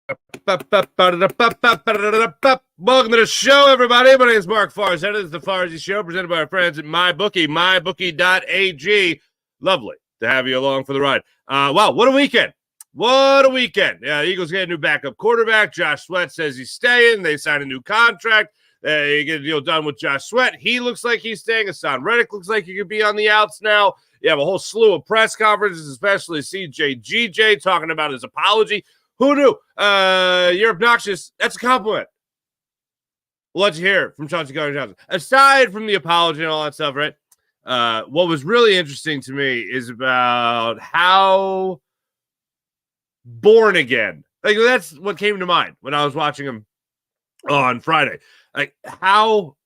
Welcome to the show, everybody. My name is Mark Farzetta. This is the Farzy Show, presented by our friends at MyBookie, mybookie.ag. Lovely to have you along for the ride. Wow, what a weekend. What a weekend. Yeah, the Eagles get a new backup quarterback. Josh Sweat says he's staying. They signed a new contract. You get a deal done with Josh Sweat. He looks like he's staying. Hassan Reddick looks like he could be on the outs now. You have a whole slew of press conferences, especially CJGJ talking about his apology. Who knew? You're obnoxious. That's a compliment. We'll let you hear from Chauncey Gardner-Johnson. Aside from the apology and all that stuff, right? What was really interesting to me is about how born again. Like, that's what came to mind when I was watching him on Friday. Like, how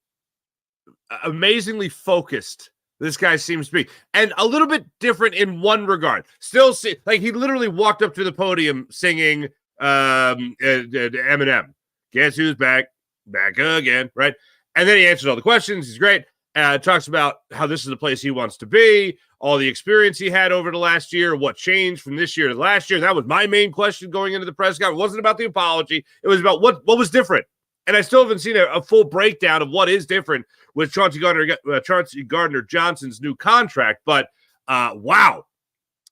amazingly focused this guy seems to be. And a little bit different in one regard. Still, like, he literally walked up to the podium singing Eminem. Guess who's back? Back again, right? And then he answers all the questions. He's great. Talks about how this is the place he wants to be, all the experience he had over the last year, what changed from this year to last year. That was my main question going into the press conference. It wasn't about the apology. It was about what was different. And I still haven't seen a full breakdown of what is different with Chauncey Gardner-Johnson's new contract. But wow,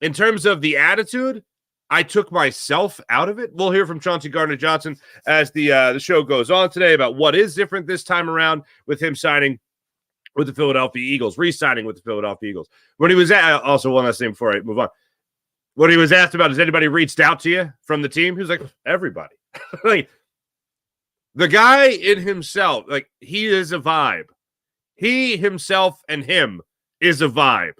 in terms of the attitude, I took myself out of it. We'll hear from Chauncey Gardner-Johnson as the show goes on today about what is different this time around with him signing with the Philadelphia Eagles, re-signing with the Philadelphia Eagles. When he was also one last thing before I move on. When he was asked about, has anybody reached out to you from the team? He was like, everybody. Like, the guy in himself, like, he is a vibe. He himself and him is a vibe.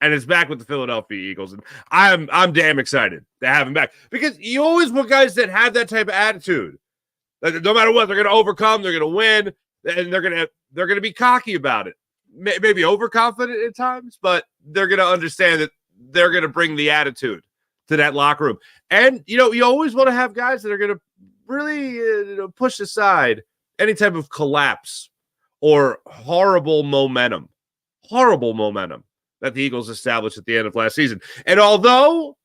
And it's back with the Philadelphia Eagles. And I'm damn excited to have him back. Because you always want guys that have that type of attitude. Like, no matter what, they're going to overcome, they're going to win, and they're going to be cocky about it. Maybe overconfident at times, but they're going to understand that they're going to bring the attitude to that locker room. And, you know, you always want to have guys that are going to really push aside any type of collapse or horrible momentum that the Eagles established at the end of last season. And although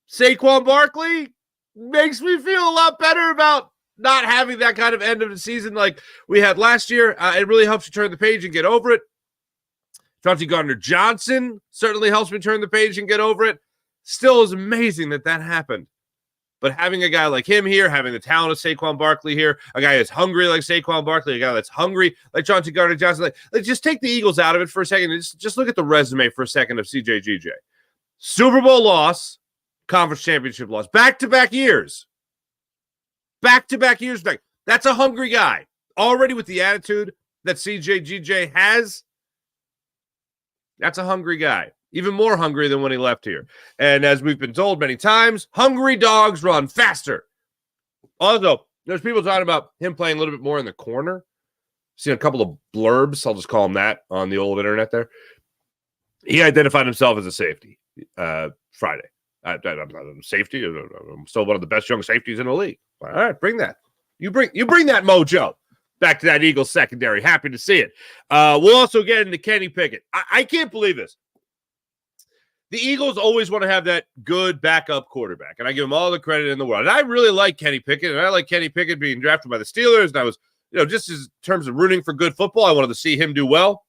Saquon Barkley makes me feel a lot better about not having that kind of end of the season like we had last year, it really helps you turn the page and get over it. Chauncey Gardner-Johnson certainly helps me turn the page and get over it. Still is amazing that happened. But having a guy like him here, having the talent of Saquon Barkley here, a guy that's hungry like Saquon Barkley, a guy that's hungry like Chauncey Gardner-Johnson, like just take the Eagles out of it for a second and just look at the resume for a second of CJGJ. Super Bowl loss, conference championship loss, back-to-back years. Back-to-back years back. That's a hungry guy. Already with the attitude that CJGJ has, that's a hungry guy. Even more hungry than when he left here. And as we've been told many times, hungry dogs run faster. Also, there's people talking about him playing a little bit more in the corner. Seen a couple of blurbs, I'll just call him that, on the old internet there. He identified himself as a safety Friday. I'm not a safety. I'm still one of the best young safeties in the league. All right, bring that. You bring that mojo back to that Eagles secondary. Happy to see it. We'll also get into Kenny Pickett. I can't believe this. The Eagles always want to have that good backup quarterback, and I give them all the credit in the world. And I really like Kenny Pickett, and I like Kenny Pickett being drafted by the Steelers, and I was, just in terms of rooting for good football, I wanted to see him do well.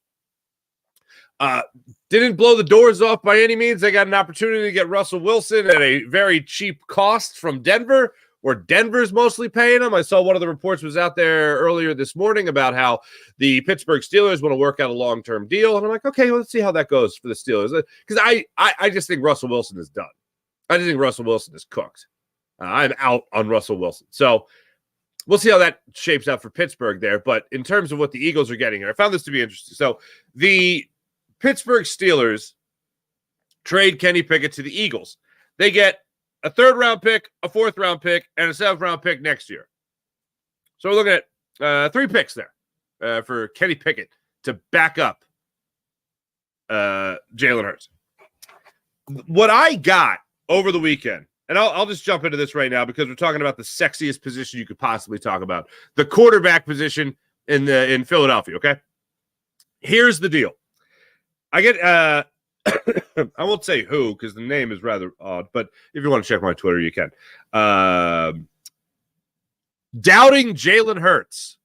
Didn't blow the doors off by any means. They got an opportunity to get Russell Wilson at a very cheap cost from Denver, where Denver's mostly paying him. I saw one of the reports was out there earlier this morning about how the Pittsburgh Steelers want to work out a long-term deal. And I'm like, okay, well, let's see how that goes for the Steelers. Because I just think Russell Wilson is done. I just think Russell Wilson is cooked. I'm out on Russell Wilson. So we'll see how that shapes out for Pittsburgh there. But in terms of what the Eagles are getting here, I found this to be interesting. So the Pittsburgh Steelers trade Kenny Pickett to the Eagles. They get a third-round pick, a fourth-round pick, and a seventh-round pick next year. So we're looking at 3 picks there for Kenny Pickett to back up Jalen Hurts. What I got over the weekend, and I'll just jump into this right now because we're talking about the sexiest position you could possibly talk about, the quarterback position in Philadelphia, okay? Here's the deal. I get I won't say who because the name is rather odd, but if you want to check my Twitter, you can. Doubting Jalen Hurts.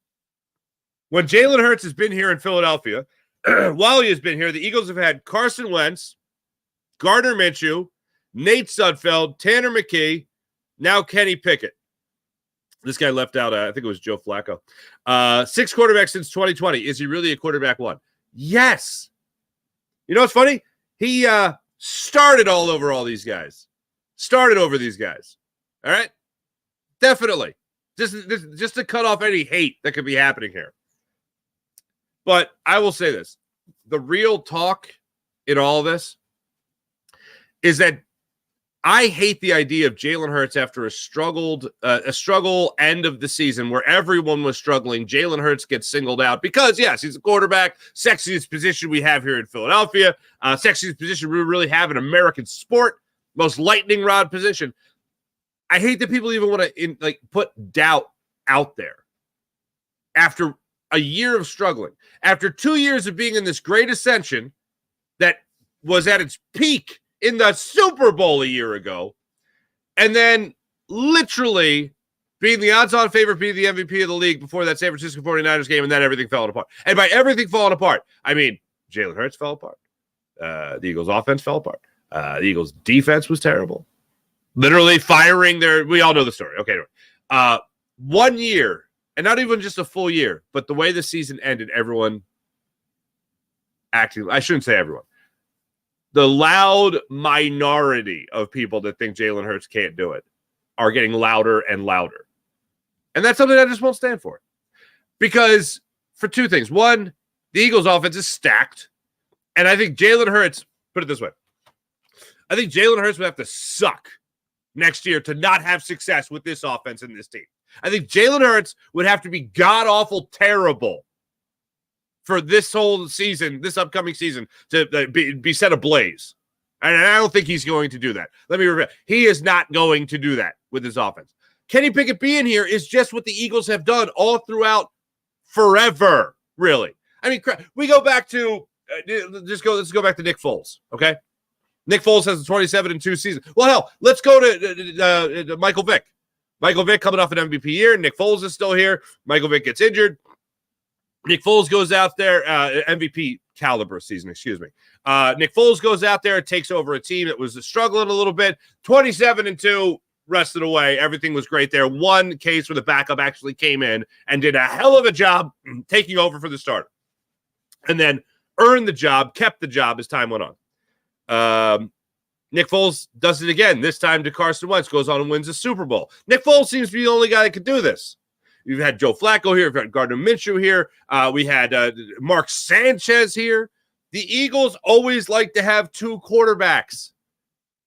When Jalen Hurts has been here in Philadelphia, while he has been here, the Eagles have had Carson Wentz, Gardner Minshew, Nate Sudfeld, Tanner McKee, now Kenny Pickett. This guy left out, I think it was Joe Flacco. 6 quarterbacks since 2020. Is he really a quarterback one? Yes. You know what's funny? He started all over all these guys. Started over these guys. All right? Definitely. Just to cut off any hate that could be happening here. But I will say this. The real talk in all of this is that I hate the idea of Jalen Hurts after a struggle end of the season where everyone was struggling. Jalen Hurts gets singled out because, yes, he's a quarterback, sexiest position we have here in Philadelphia, sexiest position we really have in American sport, most lightning rod position. I hate that people even want to put doubt out there after a year of struggling, after 2 years of being in this great ascension that was at its peak in the Super Bowl a year ago, and then literally being the odds-on favorite, being the MVP of the league before that San Francisco 49ers game, and then everything fell apart. And by everything falling apart, I mean Jalen Hurts fell apart. The Eagles' offense fell apart. The Eagles' defense was terrible. Literally firing we all know the story. Okay. 1 year, and not even just a full year, but the way the season ended, everyone acting, I shouldn't say everyone, the loud minority of people that think Jalen Hurts can't do it are getting louder and louder. And that's something I just won't stand for. Because for two things. One, the Eagles offense is stacked. And I think Jalen Hurts, put it this way, I think Jalen Hurts would have to suck next year to not have success with this offense and this team. I think Jalen Hurts would have to be god-awful terrible for this whole season, this upcoming season, to be set ablaze. And I don't think he's going to do that. Let me repeat. He is not going to do that with his offense. Kenny Pickett being here is just what the Eagles have done all throughout forever, really. I mean, we go back to, let's go back to Nick Foles, okay? Nick Foles has a 27-2 season. Well, hell, let's go to Michael Vick. Michael Vick coming off an MVP year. Nick Foles is still here. Michael Vick gets injured. Nick Foles goes out there, MVP caliber season, excuse me. Nick Foles goes out there and takes over a team that was struggling a little bit. 27-2, rest of the way. Everything was great there. One case where the backup actually came in and did a hell of a job taking over for the starter. And then earned the job, kept the job as time went on. Nick Foles does it again, this time to Carson Wentz, goes on and wins the Super Bowl. Nick Foles seems to be the only guy that could do this. You've had Joe Flacco here. You've had Gardner Minshew here. We had Mark Sanchez here. The Eagles always like to have 2 quarterbacks.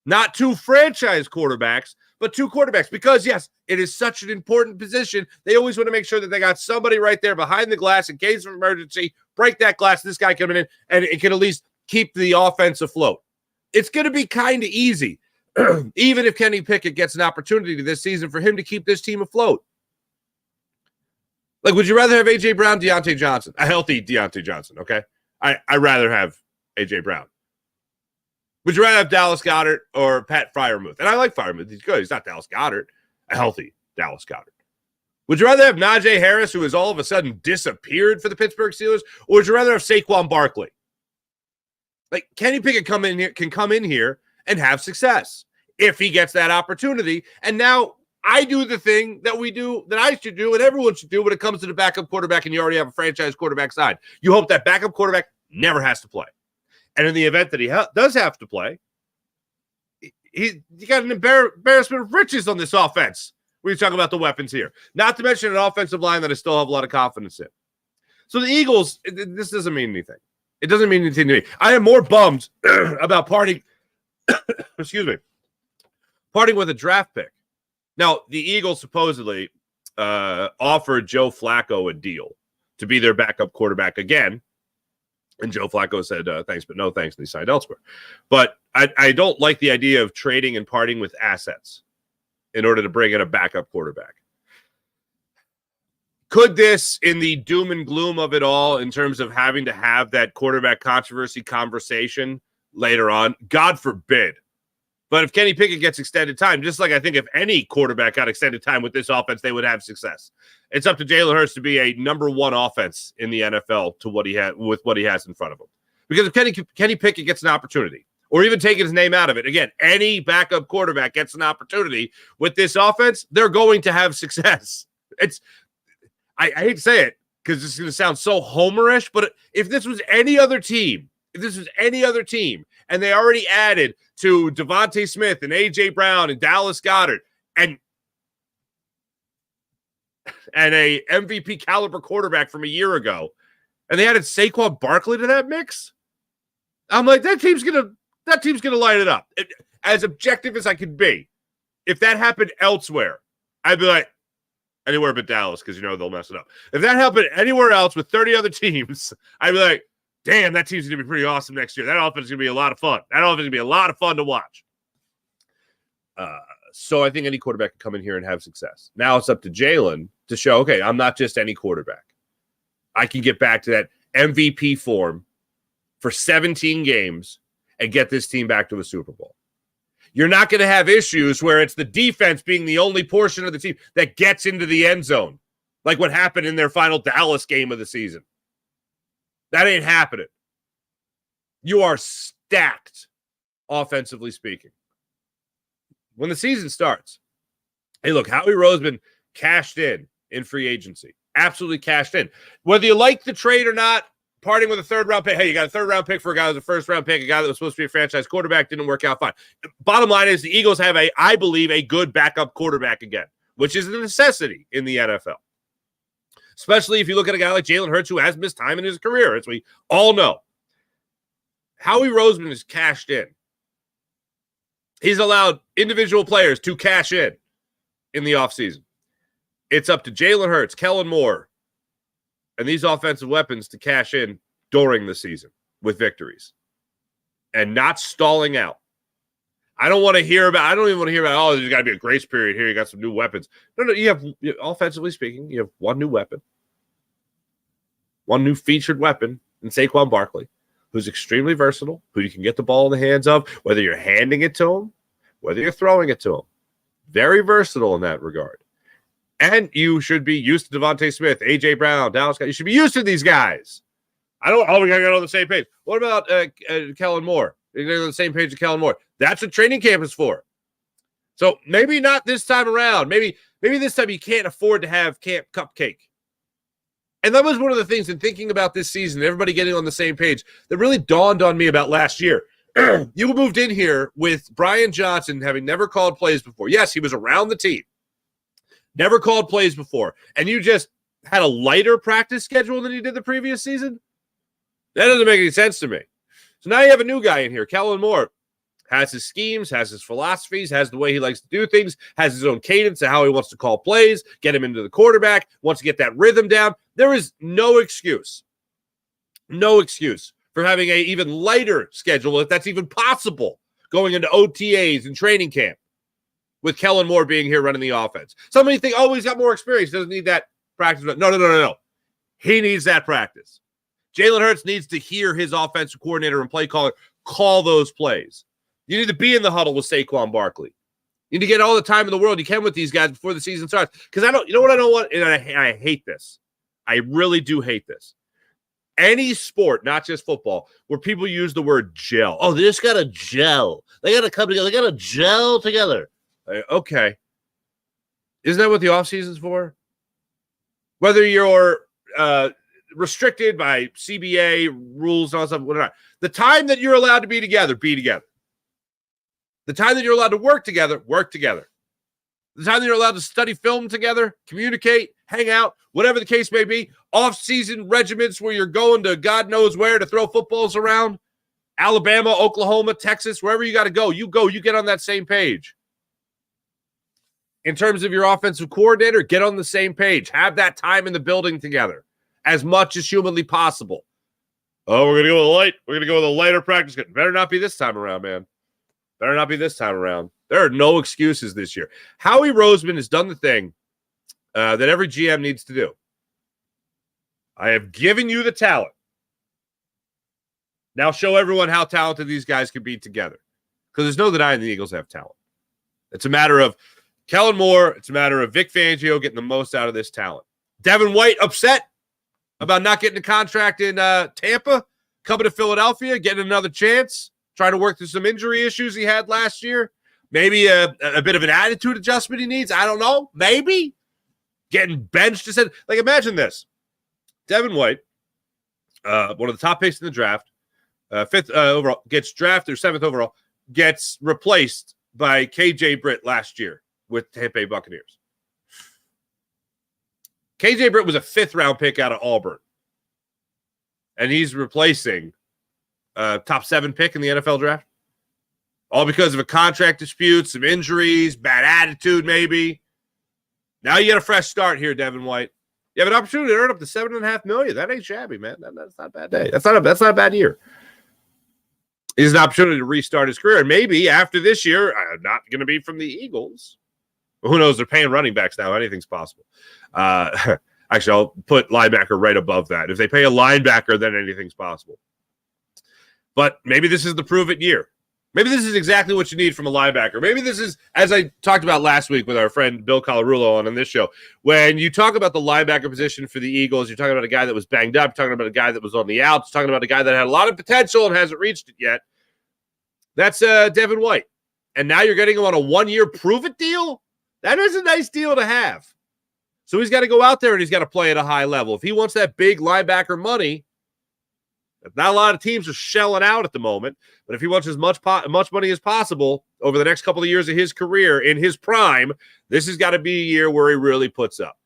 Not 2 franchise quarterbacks, but 2 quarterbacks. Because, yes, it is such an important position. They always want to make sure that they got somebody right there behind the glass in case of emergency. Break that glass, this guy coming in, and it can at least keep the offense afloat. It's going to be kind of easy, even if Kenny Pickett gets an opportunity this season for him to keep this team afloat. Like, would you rather have A.J. Brown, Deontay Johnson? A healthy Deontay Johnson, okay? I'd rather have A.J. Brown. Would you rather have Dallas Goedert or Pat Freiermuth? And I like Freiermuth. He's good. He's not Dallas Goedert. A healthy Dallas Goedert. Would you rather have Najee Harris, who has all of a sudden disappeared for the Pittsburgh Steelers? Or would you rather have Saquon Barkley? Like, Kenny Pickett can come in here and have success if he gets that opportunity. And now I do the thing that I should do and everyone should do when it comes to the backup quarterback and you already have a franchise quarterback side. You hope that backup quarterback never has to play. And in the event that he does have to play, you got an embarrassment of riches on this offense when you talk about the weapons here. Not to mention an offensive line that I still have a lot of confidence in. So the Eagles, this doesn't mean anything. It doesn't mean anything to me. I am more bummed about parting with a draft pick. Now, the Eagles supposedly offered Joe Flacco a deal to be their backup quarterback again. And Joe Flacco said, thanks, but no thanks, and he signed elsewhere. But I don't like the idea of trading and parting with assets in order to bring in a backup quarterback. Could this, in the doom and gloom of it all, in terms of having to have that quarterback controversy conversation later on. God forbid. But if Kenny Pickett gets extended time, just like I think if any quarterback got extended time with this offense, they would have success. It's up to Jalen Hurts to be a number one offense in the NFL to what he had with what he has in front of him. Because if Kenny Pickett gets an opportunity, or even taking his name out of it, again, any backup quarterback gets an opportunity with this offense, they're going to have success. I hate to say it because it's going to sound so homerish, but if this was any other team, and they already added to Devontae Smith and A.J. Brown and Dallas Goedert and a MVP caliber quarterback from a year ago, and they added Saquon Barkley to that mix, I'm like, that team's gonna light it up. As objective as I could be, if that happened elsewhere, I'd be like, anywhere but Dallas, because they'll mess it up. If that happened anywhere else with 30 other teams, I'd be like, damn, that team's going to be pretty awesome next year. That offense is going to be a lot of fun. That offense is going to be a lot of fun to watch. So I think any quarterback can come in here and have success. Now it's up to Jalen to show, okay, I'm not just any quarterback. I can get back to that MVP form for 17 games and get this team back to a Super Bowl. You're not going to have issues where it's the defense being the only portion of the team that gets into the end zone, like what happened in their final Dallas game of the season. That ain't happening. You are stacked, offensively speaking. When the season starts, hey, look, Howie Roseman cashed in free agency. Absolutely cashed in. Whether you like the trade or not, parting with a third-round pick. Hey, you got a third-round pick for a guy who was a first-round pick, a guy that was supposed to be a franchise quarterback, didn't work out fine. Bottom line is the Eagles have, I believe, a good backup quarterback again, which is a necessity in the NFL. Especially if you look at a guy like Jalen Hurts, who has missed time in his career, as we all know. Howie Roseman is cashed in. He's allowed individual players to cash in the offseason. It's up to Jalen Hurts, Kellen Moore, and these offensive weapons to cash in during the season with victories and not stalling out. I don't even want to hear about, oh, there's got to be a grace period here. You got some new weapons. No, offensively speaking, you have one new weapon, one new featured weapon in Saquon Barkley, who's extremely versatile, who you can get the ball in the hands of, whether you're handing it to him, whether you're throwing it to him. Very versatile in that regard. And you should be used to Devontae Smith, A.J. Brown, Dallas Goedert. You should be used to these guys. We got to get on the same page. What about Kellen Moore? You're on the same page as Kellen Moore. That's what training camp is for. So maybe not this time around. Maybe this time you can't afford to have Camp Cupcake. And that was one of the things in thinking about this season, everybody getting on the same page, that really dawned on me about last year. You moved in here with Brian Johnson having never called plays before. Yes, he was around the team. Never called plays before. And you just had a lighter practice schedule than you did the previous season? That doesn't make any sense to me. So now you have a new guy in here, Kellen Moore. Has his schemes, has his philosophies, has the way he likes to do things, has his own cadence of how he wants to call plays, get him into the quarterback, wants to get that rhythm down. There is no excuse for having a even lighter schedule, if that's even possible, going into OTAs and training camp with Kellen Moore being here running the offense. Somebody think, oh, he's got more experience, doesn't need that practice. No. He needs that practice. Jalen Hurts needs to hear his offensive coordinator and play caller call those plays. You need to be in the huddle with Saquon Barkley. You need to get all the time in the world you can with these guys before the season starts. Because you know what I don't want? And I hate this. I really do hate this. Any sport, not just football, where people use the word gel. Oh, they just got to gel. They got to come together. They got to gel together. Okay. Isn't that what the offseason's for? Whether you're restricted by CBA rules and all that stuff, whatever. The time that you're allowed to be together, be together. The time that you're allowed to work together, work together. The time that you're allowed to study film together, communicate, hang out, whatever the case may be, off-season regiments where you're going to God knows where to throw footballs around, Alabama, Oklahoma, Texas, wherever you got to go, you get on that same page. In terms of your offensive coordinator, get on the same page. Have that time in the building together as much as humanly possible. Oh, we're going to go with a light. We're going to go with a lighter practice. Better not be this time around, man. Better not be this time around. There are no excuses this year. Howie Roseman has done the thing that every GM needs to do. I have given you the talent. Now show everyone how talented these guys can be together. Because there's no denying the Eagles have talent. It's a matter of Kellen Moore. It's a matter of Vic Fangio getting the most out of this talent. Devin White upset about not getting a contract in Tampa, coming to Philadelphia, getting another chance, trying to work through some injury issues he had last year. Maybe a bit of an attitude adjustment he needs. I don't know. Maybe. Getting benched. Like, imagine this. Devin White, one of the top picks in the draft, 5th overall, gets drafted, or 7th overall, gets replaced by KJ Britt last year with Tampa Bay Buccaneers. KJ Britt was a 5th-round pick out of Auburn. And he's replacing a top 7 pick in the NFL draft. All because of a contract dispute, some injuries, bad attitude maybe. Now you get a fresh start here, Devin White. You have an opportunity to earn up to $7.5 million. That ain't shabby, man. That's not a bad day. That's not a bad year. He has an opportunity to restart his career. And maybe after this year, not going to be from the Eagles. Who knows? They're paying running backs now. Anything's possible. Actually, I'll put linebacker right above that. If they pay a linebacker, then anything's possible. But maybe this is the prove-it year. Maybe this is exactly what you need from a linebacker. Maybe this is, as I talked about last week with our friend Bill Colarulo on this show, when you talk about the linebacker position for the Eagles, you're talking about a guy that was banged up, you're talking about a guy that was on the outs, talking about a guy that had a lot of potential and hasn't reached it yet. That's Devin White. And now you're getting him on a 1-year prove-it deal? That is a nice deal to have. So he's got to go out there and he's got to play at a high level. If he wants that big linebacker money, not a lot of teams are shelling out at the moment, but if he wants as much money as possible over the next couple of years of his career in his prime, this has got to be a year where he really puts up.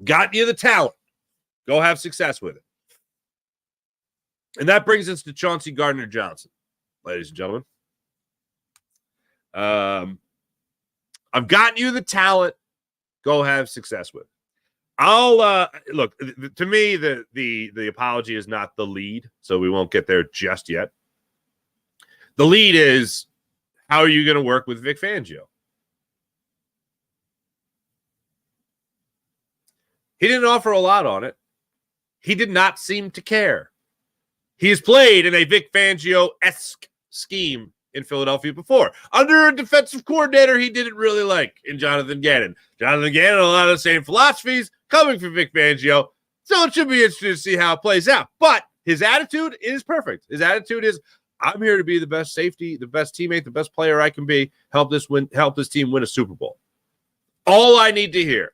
Got you the talent. Go have success with it. And that brings us to Chauncey Gardner-Johnson, ladies and gentlemen. I've gotten you the talent. Go have success with it. I'll look, to me, the apology is not the lead, so we won't get there just yet. The lead is, how are you going to work with Vic Fangio? He didn't offer a lot on it. He did not seem to care. He has played in a Vic Fangio-esque scheme in Philadelphia before, under a defensive coordinator he didn't really like in Jonathan Gannon. Jonathan Gannon, a lot of the same philosophies coming from Vic Fangio, so it should be interesting to see how it plays out. But his attitude is perfect. His attitude is, I'm here to be the best safety, the best teammate, the best player I can be, help this team win a Super Bowl. All I need to hear.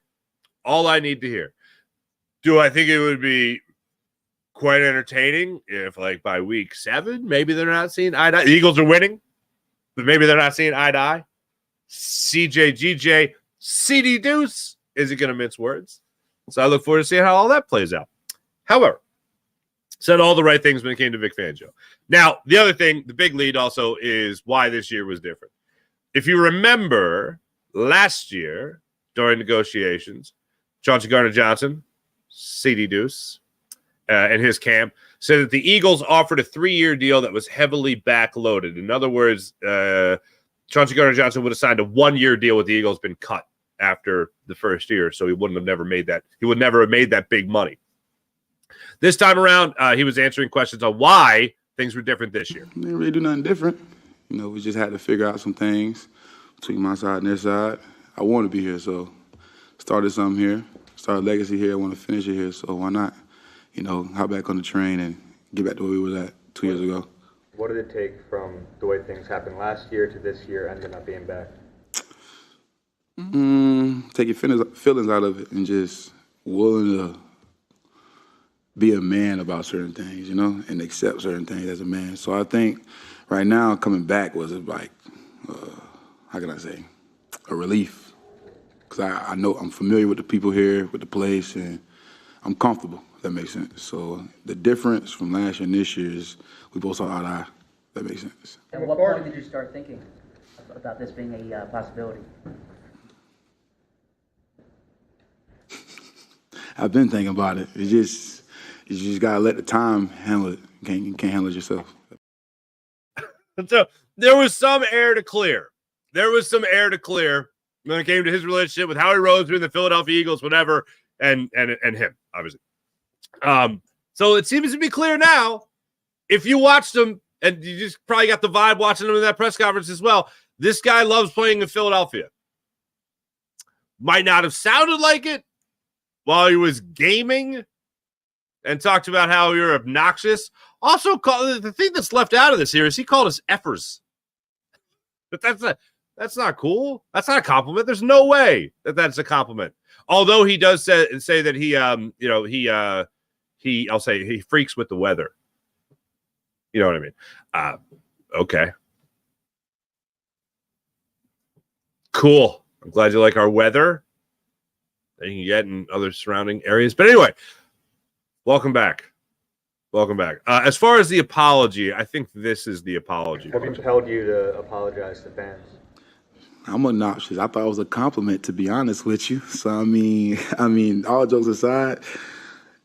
Do I think it would be quite entertaining if, like, by week 7, maybe they're not seeing eye to eye? The Eagles are winning, but maybe they're not seeing eye to eye. CJ, CD Deuce isn't going to mince words. So I look forward to seeing how all that plays out. However, said all the right things when it came to Vic Fangio. Now, the other thing, the big lead also is why this year was different. If you remember last year during negotiations, Chauncey Gardner-Johnson, CD Deuce, and his camp said that the Eagles offered a 3-year deal that was heavily backloaded. In other words, Chauncey Gardner-Johnson would have signed a 1-year deal with the Eagles, been cut after the first year, so he would never have made that big money. This time around, he was answering questions on why things were different this year. They didn't really do nothing different. You know, we just had to figure out some things between my side and their side. I want to be here, so started something here, started a legacy here. I want to finish it here, so why not? You know, hop back on the train and get back to where we was at 2 years ago. What did it take from the way things happened last year to this year ending up being back? Take your feelings out of it and just willing to be a man about certain things, you know, and accept certain things as a man. So I think right now coming back was like, how can I say, a relief. Because I know I'm familiar with the people here, with the place, and I'm comfortable, if that makes sense. So the difference from last year and this year is we both saw eye to eye, if that makes sense. At what point did you start thinking about this being a possibility? I've been thinking about it. You just gotta let the time handle it. You can't handle it yourself. So there was some air to clear. When it came to his relationship with Howie Roseman and the Philadelphia Eagles, whatever, and him, obviously. So it seems to be clear now. if you watched him, and you just probably got the vibe watching him in that press conference as well, this guy loves playing in Philadelphia. Might not have sounded like it while he was gaming and talked about how you're obnoxious. Also, the thing that's left out of this here is he called us effers. But that's not cool. That's not a compliment. There's no way that that's a compliment. Although he does say that he freaks with the weather. You know what I mean? Okay. Cool. I'm glad you like our weather that you can get in other surrounding areas. But anyway, welcome back. Welcome back. As far as the apology, I think this is the apology. What compelled you to apologize to fans? I'm obnoxious. I thought it was a compliment, to be honest with you. So I mean, all jokes aside,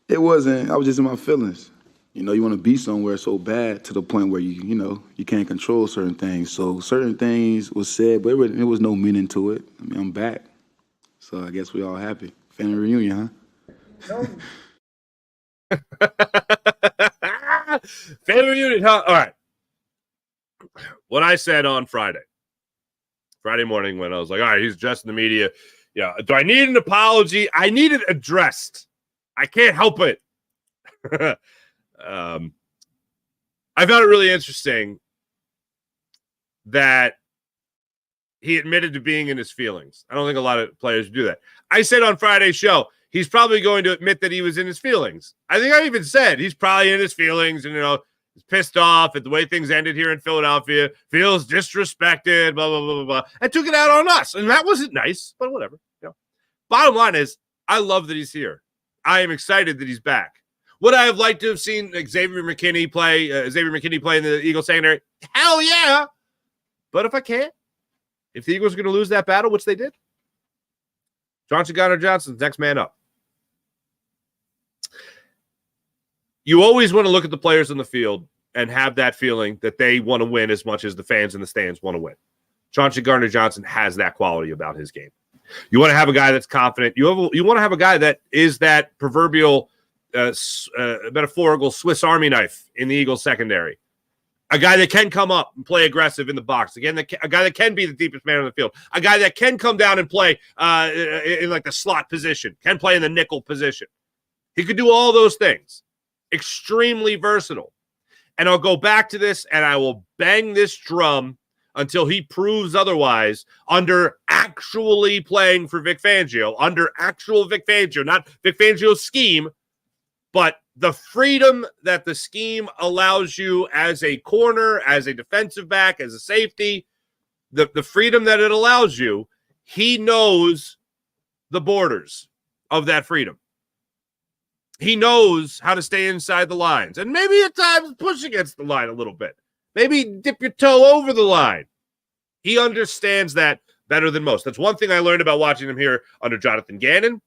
it wasn't. I was just in my feelings. You know, you want to be somewhere so bad to the point where you can't control certain things. So certain things was said, but it was no meaning to it. I mean, I'm back, so I guess we all happy. Family reunion, huh? Family reunion, huh? All right. What I said on Friday morning when I was like, all right, he's addressing the media. Yeah. Do I need an apology? I need it addressed. I can't help it. I found it really interesting that he admitted to being in his feelings. I don't think a lot of players do that. I said on Friday's show, he's probably going to admit that he was in his feelings. I think I even said he's probably in his feelings and, he's pissed off at the way things ended here in Philadelphia, feels disrespected, blah, blah, blah, blah, blah, and took it out on us. And that wasn't nice, but whatever. Bottom line is, I love that he's here. I am excited that he's back. Would I have liked to have seen Xavier McKinney play in the Eagles secondary? Hell yeah. But if I can't, if the Eagles are going to lose that battle, which they did, Chauncey Gardner-Johnson's next man up. You always want to look at the players on the field and have that feeling that they want to win as much as the fans in the stands want to win. Chauncey Gardner-Johnson has that quality about his game. You want to have a guy that's confident. You want to have a guy that is that proverbial metaphorical Swiss Army knife in the Eagles secondary. A guy that can come up and play aggressive in the box. Again, a guy that can be the deepest man on the field. A guy that can come down and play in like the slot position. Can play in the nickel position. He could do all those things. Extremely versatile. And I'll go back to this and I will bang this drum until he proves otherwise under actually playing for Vic Fangio. Under actual Vic Fangio. Not Vic Fangio's scheme, but the freedom that the scheme allows you as a corner, as a defensive back, as a safety, the freedom that it allows you, he knows the borders of that freedom. He knows how to stay inside the lines. And maybe at times push against the line a little bit. Maybe dip your toe over the line. He understands that better than most. That's one thing I learned about watching him here under Jonathan Gannon.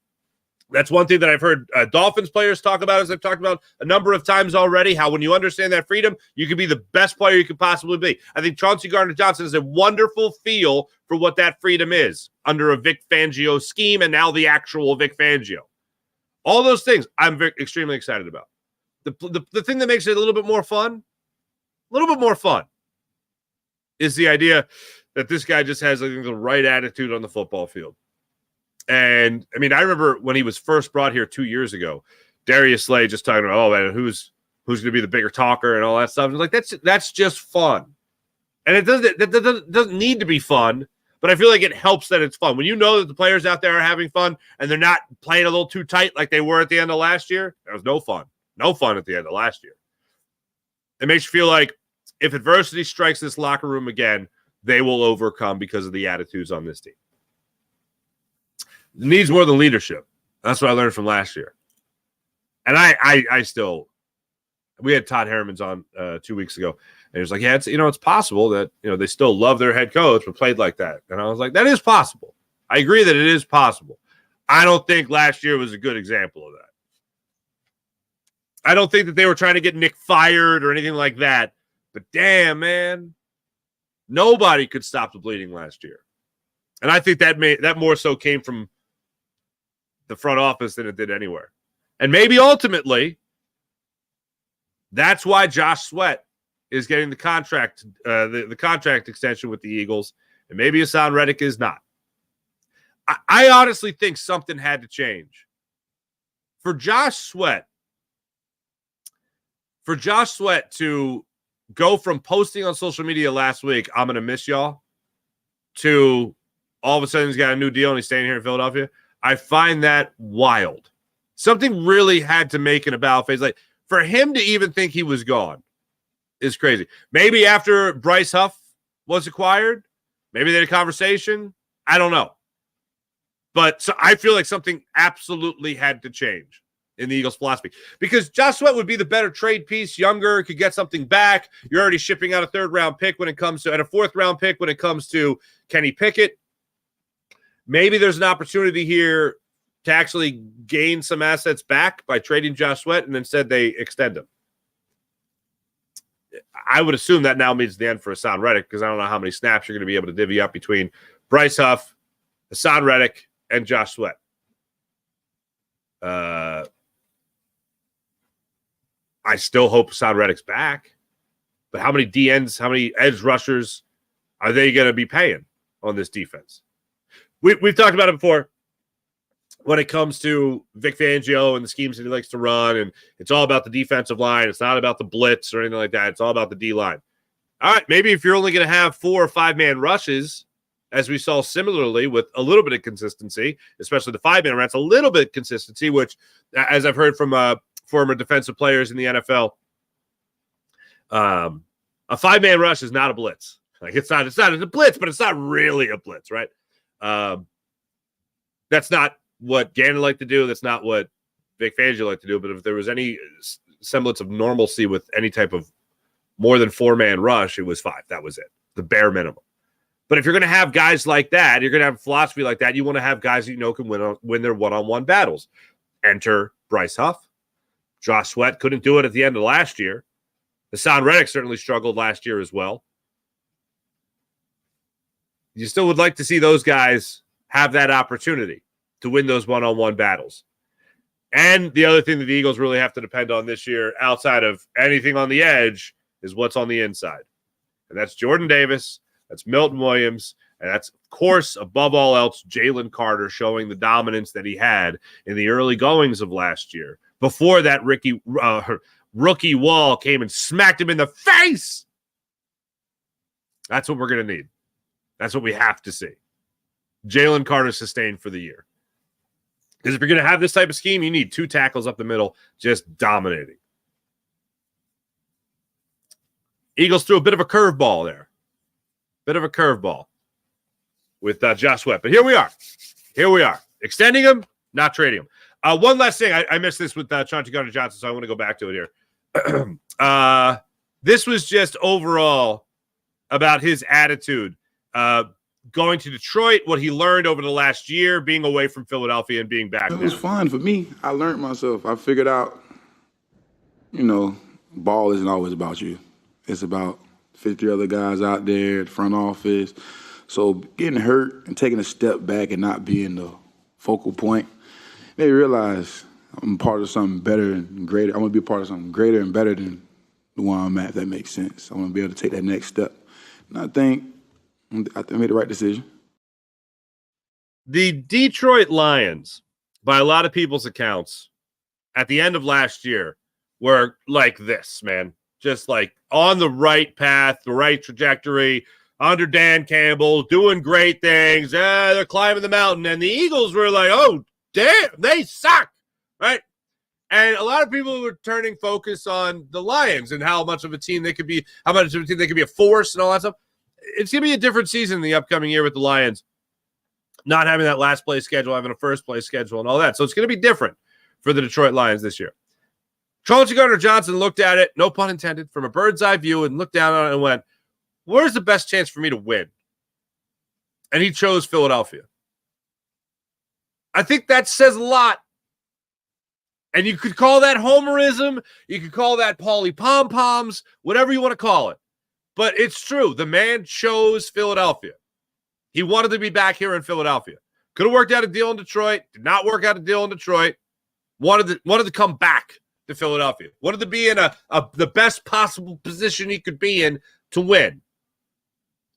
That's one thing that I've heard Dolphins players talk about, as I've talked about a number of times already, how when you understand that freedom, you can be the best player you could possibly be. I think Chauncey Gardner-Johnson has a wonderful feel for what that freedom is under a Vic Fangio scheme and now the actual Vic Fangio. All those things I'm extremely excited about. The thing that makes it a little bit more fun, is the idea that this guy just has, I think, the right attitude on the football field. And, I mean, I remember when he was first brought here 2 years ago, Darius Slay just talking about, oh, man, who's going to be the bigger talker and all that stuff. And like, that's just fun. And it doesn't need to be fun, but I feel like it helps that it's fun. When you know that the players out there are having fun and they're not playing a little too tight like they were at the end of last year, there was no fun. No fun at the end of last year. It makes you feel like if adversity strikes this locker room again, they will overcome because of the attitudes on this team. It needs more than leadership. That's what I learned from last year. And I still, we had Todd Herman's on 2 weeks ago, and he was like, yeah, it's possible that, they still love their head coach, but played like that. And I was like, that is possible. I agree that it is possible. I don't think last year was a good example of that. I don't think that they were trying to get Nick fired or anything like that. But damn, man, nobody could stop the bleeding last year. And I think that more so came from the front office than it did anywhere. And maybe ultimately, That's why Josh Sweat is getting the contract extension with the Eagles, and maybe Hassan Reddick is not. I honestly think something had to change. For Josh Sweat to go from posting on social media last week, I'm going to miss y'all, to all of a sudden he's got a new deal and he's staying here in Philadelphia, I find that wild. Something really had to make an about face. Like, for him to even think he was gone is crazy. Maybe after Bryce Huff was acquired, maybe they had a conversation. I don't know. But so I feel like something absolutely had to change in the Eagles' philosophy, because Josh Sweat would be the better trade piece, younger, could get something back. You're already shipping out a 3rd-round pick when it comes to, and a 4th-round pick when it comes to Kenny Pickett. Maybe there's an opportunity here to actually gain some assets back by trading Josh Sweat, and instead they extend him. I would assume that now means the end for Hassan Reddick, because I don't know how many snaps you're going to be able to divvy up between Bryce Huff, Hassan Reddick, and Josh Sweat. I still hope Hassan Reddick's back, but how many DNs, how many edge rushers are they going to be paying on this defense? We've talked about it before when it comes to Vic Fangio and the schemes that he likes to run, and it's all about the defensive line. It's not about the blitz or anything like that. It's all about the D-line. All right, maybe if you're only going to have 4 or 5-man rushes, as we saw similarly with a little bit of consistency, especially the 5-man routes, a little bit of consistency, which, as I've heard from former defensive players in the NFL, a 5-man rush is not a blitz. Like, it's not a blitz, but it's not really a blitz, right? That's not what Gannon liked to do. That's not what Vic Fangio liked to do. But if there was any semblance of normalcy with any type of more than 4-man rush, it was 5. That was it, the bare minimum. But if you're going to have guys like that, you're going to have a philosophy like that, you want to have guys that you know can win their one-on-one battles. Enter Bryce Huff. Josh Sweat couldn't do it at the end of last year. Hassan Reddick certainly struggled last year as well. You still would like to see those guys have that opportunity to win those one-on-one battles. And the other thing that the Eagles really have to depend on this year, outside of anything on the edge, is what's on the inside. And that's Jordan Davis, that's Milton Williams, and that's, of course, above all else, Jalen Carter showing the dominance that he had in the early goings of last year, before that rookie wall came and smacked him in the face. That's what we're going to need. That's what we have to see. Jalen Carter sustained for the year. Because if you're going to have this type of scheme, you need 2 tackles up the middle just dominating. Eagles threw a bit of a curveball there. Bit of a curveball with Josh Sweat. But here we are. Here we are. Extending him, not trading him. One last thing. I missed this with Chauncey Gardner-Johnson, so I want to go back to it here. This was just overall about his attitude. Going to Detroit, what he learned over the last year, being away from Philadelphia and being back. It was fun for me. I learned myself. I figured out, ball isn't always about you. It's about 50 other guys out there at the front office. So getting hurt and taking a step back and not being the focal point, made me realize I'm part of something better and greater. I want to be a part of something greater and better than the one I'm at, if that makes sense. I want to be able to take that next step. And I think I made the right decision. The Detroit Lions, by a lot of people's accounts, at the end of last year, were like this, man. Just like on the right path, the right trajectory, under Dan Campbell, doing great things. They're climbing the mountain. And the Eagles were like, oh, damn, they suck, right? And a lot of people were turning focus on the Lions and how much of a team they could be, how much of a team they could be, a force and all that stuff. It's going to be a different season in the upcoming year with the Lions, not having that last place schedule, having a first place schedule and all that. So it's going to be different for the Detroit Lions this year. Chauncey Gardner-Johnson looked at it, no pun intended, from a bird's eye view and looked down on it and went, where's the best chance for me to win? And he chose Philadelphia. I think that says a lot. And you could call that homerism. You could call that Paulie pom-poms, whatever you want to call it. But it's true. The man chose Philadelphia. He wanted to be back here in Philadelphia. Could have worked out a deal in Detroit. Did not work out a deal in Detroit. Wanted to come back to Philadelphia. Wanted to be in the best possible position he could be in to win.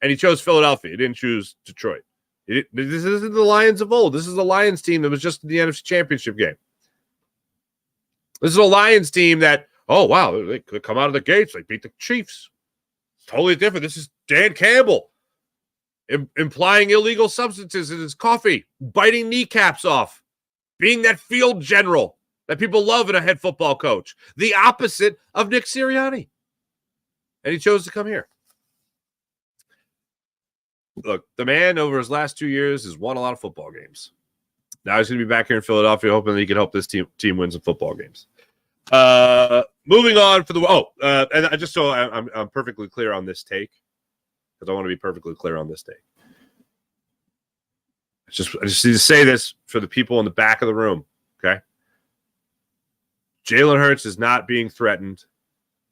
And he chose Philadelphia. He didn't choose Detroit. This isn't the Lions of old. This is the Lions team that was just in the NFC Championship game. This is a Lions team that, oh, wow, they could come out of the gates. They beat the Chiefs. It's totally different. This is Dan Campbell implying illegal substances in his coffee, biting kneecaps off, being that field general that people love in a head football coach. The opposite of Nick Sirianni. And he chose to come here. Look, the man over his last 2 years has won a lot of football games. Now he's going to be back here in Philadelphia, hoping that he can help this team win some football games. Moving on for the and I just so I'm perfectly clear on this take, because I want to be perfectly clear on this take. I just need to say this for the people in the back of the room. Okay, Jalen Hurts is not being threatened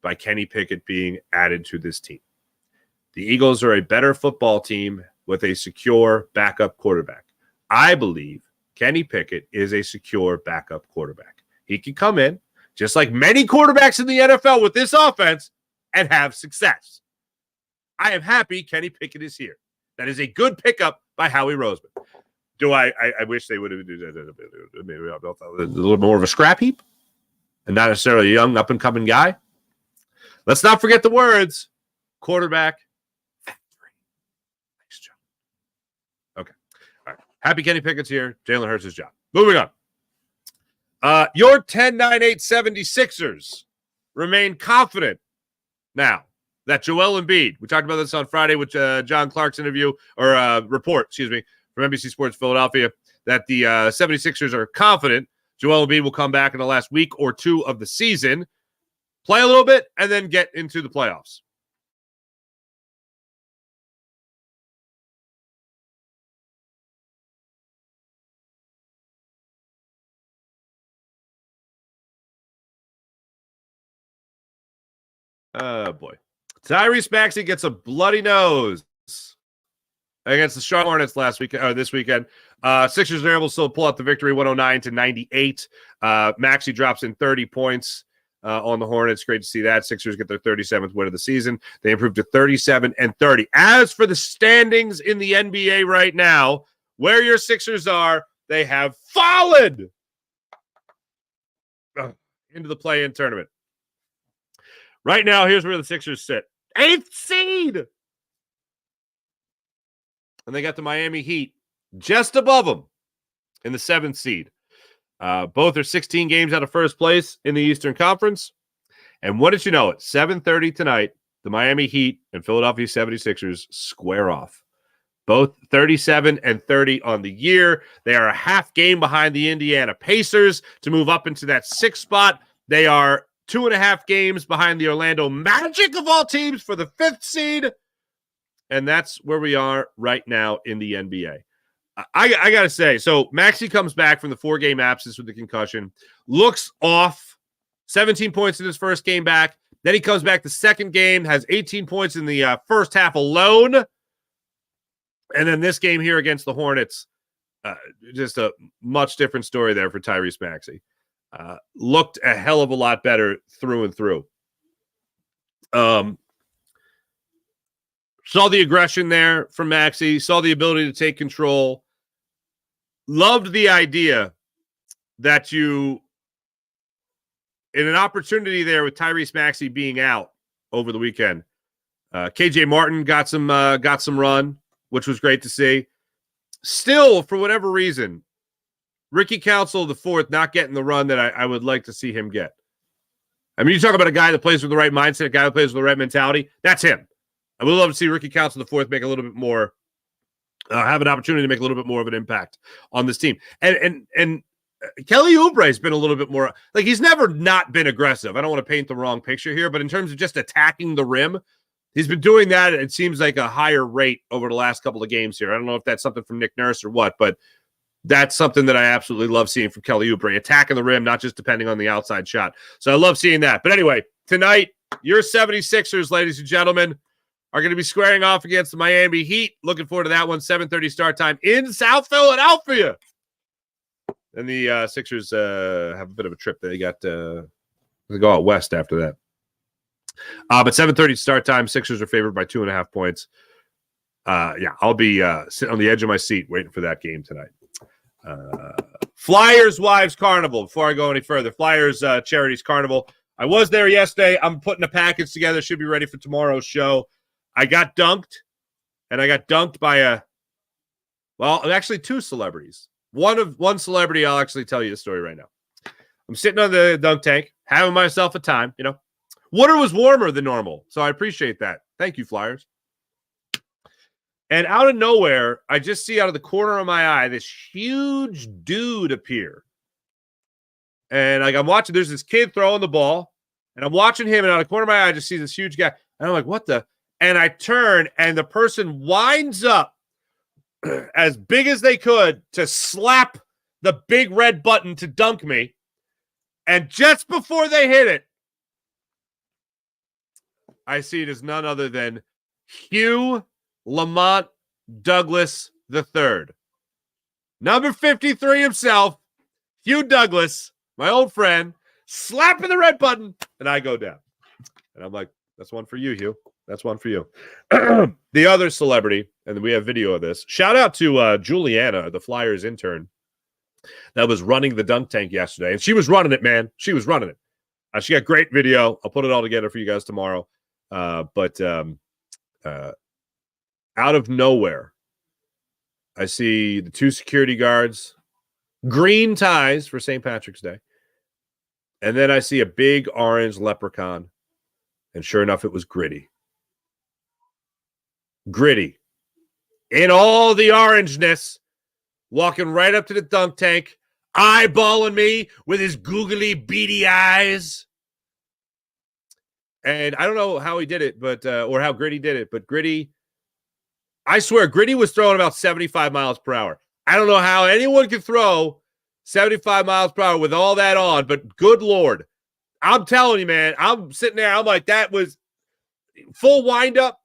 by Kenny Pickett being added to this team. The Eagles are a better football team with a secure backup quarterback. I believe Kenny Pickett is a secure backup quarterback. He can come in, just like many quarterbacks in the NFL with this offense, and have success. I am happy Kenny Pickett is here. That is a good pickup by Howie Roseman. Do I wish they would have maybe a little more of a scrap heap and not necessarily a young up-and-coming guy? Let's not forget the words. Quarterback factory. Nice job. Okay. All right. Happy Kenny Pickett's here. Jalen Hurts' his job. Moving on. Your 10-9-8 76ers remain confident now that Joel Embiid, we talked about this on Friday with John Clark's interview, or report, from NBC Sports Philadelphia, that the 76ers are confident Joel Embiid will come back in the last week or two of the season, play a little bit, and then get into the playoffs. Oh, boy. Tyrese Maxey gets a bloody nose against the Charlotte Hornets this weekend. Sixers are able to still pull out the victory, 109-98. Maxey drops in 30 points on the Hornets. Great to see that. Sixers get their 37th win of the season. They improved to 37-30. As for the standings in the NBA right now, where your Sixers are, they have fallen into the play-in tournament. Right now, here's where the Sixers sit. 8th seed. And they got the Miami Heat just above them in the 7th seed. Both are 16 games out of first place in the Eastern Conference. And what did you know it? 7:30 tonight, the Miami Heat and Philadelphia 76ers square off. Both 37-30 on the year. They are a half game behind the Indiana Pacers to move up into that 6th spot. They are 2.5 games behind the Orlando Magic of all teams for the 5th seed. And that's where we are right now in the NBA. I got to say, so Maxey comes back from the 4-game absence with the concussion, looks off, 17 points in his first game back. Then he comes back the second game, has 18 points in the first half alone. And then this game here against the Hornets, just a much different story there for Tyrese Maxey. Looked a hell of a lot better through and through. Saw the aggression there from Maxey, saw the ability to take control. Loved the idea that you, in an opportunity there with Tyrese Maxey being out over the weekend, KJ Martin got some run, which was great to see. Still, for whatever reason, Ricky Council IV not getting the run that I would like to see him get. I mean, you talk about a guy that plays with the right mindset, a guy that plays with the right mentality. That's him. I would love to see Ricky Council IV make a little bit more, have an opportunity to make a little bit more of an impact on this team. And Kelly Oubre has been a little bit more, like, he's never not been aggressive. I don't want to paint the wrong picture here, but in terms of just attacking the rim, he's been doing that. It seems like a higher rate over the last couple of games here. I don't know if that's something from Nick Nurse or what, but that's something that I absolutely love seeing from Kelly Oubre, attacking the rim, not just depending on the outside shot. So I love seeing that. But anyway, tonight, your 76ers, ladies and gentlemen, are going to be squaring off against the Miami Heat. Looking forward to that one. 7:30 start time in South Philadelphia. And the Sixers have a bit of a trip. They got They go out west after that. But 7:30 start time. Sixers are favored by 2.5 points. I'll be sitting on the edge of my seat waiting for that game tonight. Flyers Wives Carnival. Before I go any further, Flyers Charities Carnival. I was there yesterday. I'm putting a package together. Should be ready for tomorrow's show. I got dunked, and I got dunked by actually two celebrities. One celebrity, I'll actually tell you the story right now. I'm sitting on the dunk tank, having myself a time, Water was warmer than normal, so I appreciate that. Thank you, Flyers. And out of nowhere, I just see out of the corner of my eye this huge dude appear. And I'm watching, there's this kid throwing the ball, and I'm watching him, and out of the corner of my eye, I just see this huge guy. And I'm like, what the? And I turn, and the person winds up as big as they could to slap the big red button to dunk me. And just before they hit it, I see it as none other than Hugh Lamont Douglas III. Number 53 himself, Hugh Douglas, my old friend, slapping the red button, and I go down. And I'm like, that's one for you, Hugh. That's one for you. The other celebrity, and we have video of this. Shout out to Juliana, the Flyers intern, that was running the dunk tank yesterday. And she was running it, man. She was running it. She got great video. I'll put it all together for you guys tomorrow. But out of nowhere, I see the two security guards, green ties for St. Patrick's Day. And then I see a big orange leprechaun. And sure enough, it was Gritty. Gritty. In all the orangeness, walking right up to the dunk tank, eyeballing me with his googly, beady eyes. And I don't know how he did it, but or how Gritty did it, but Gritty, I swear, Gritty was throwing about 75 miles per hour. I don't know how anyone could throw 75 miles per hour with all that on, but good Lord. I'm telling you, man, I'm sitting there, I'm like, that was full wind-up.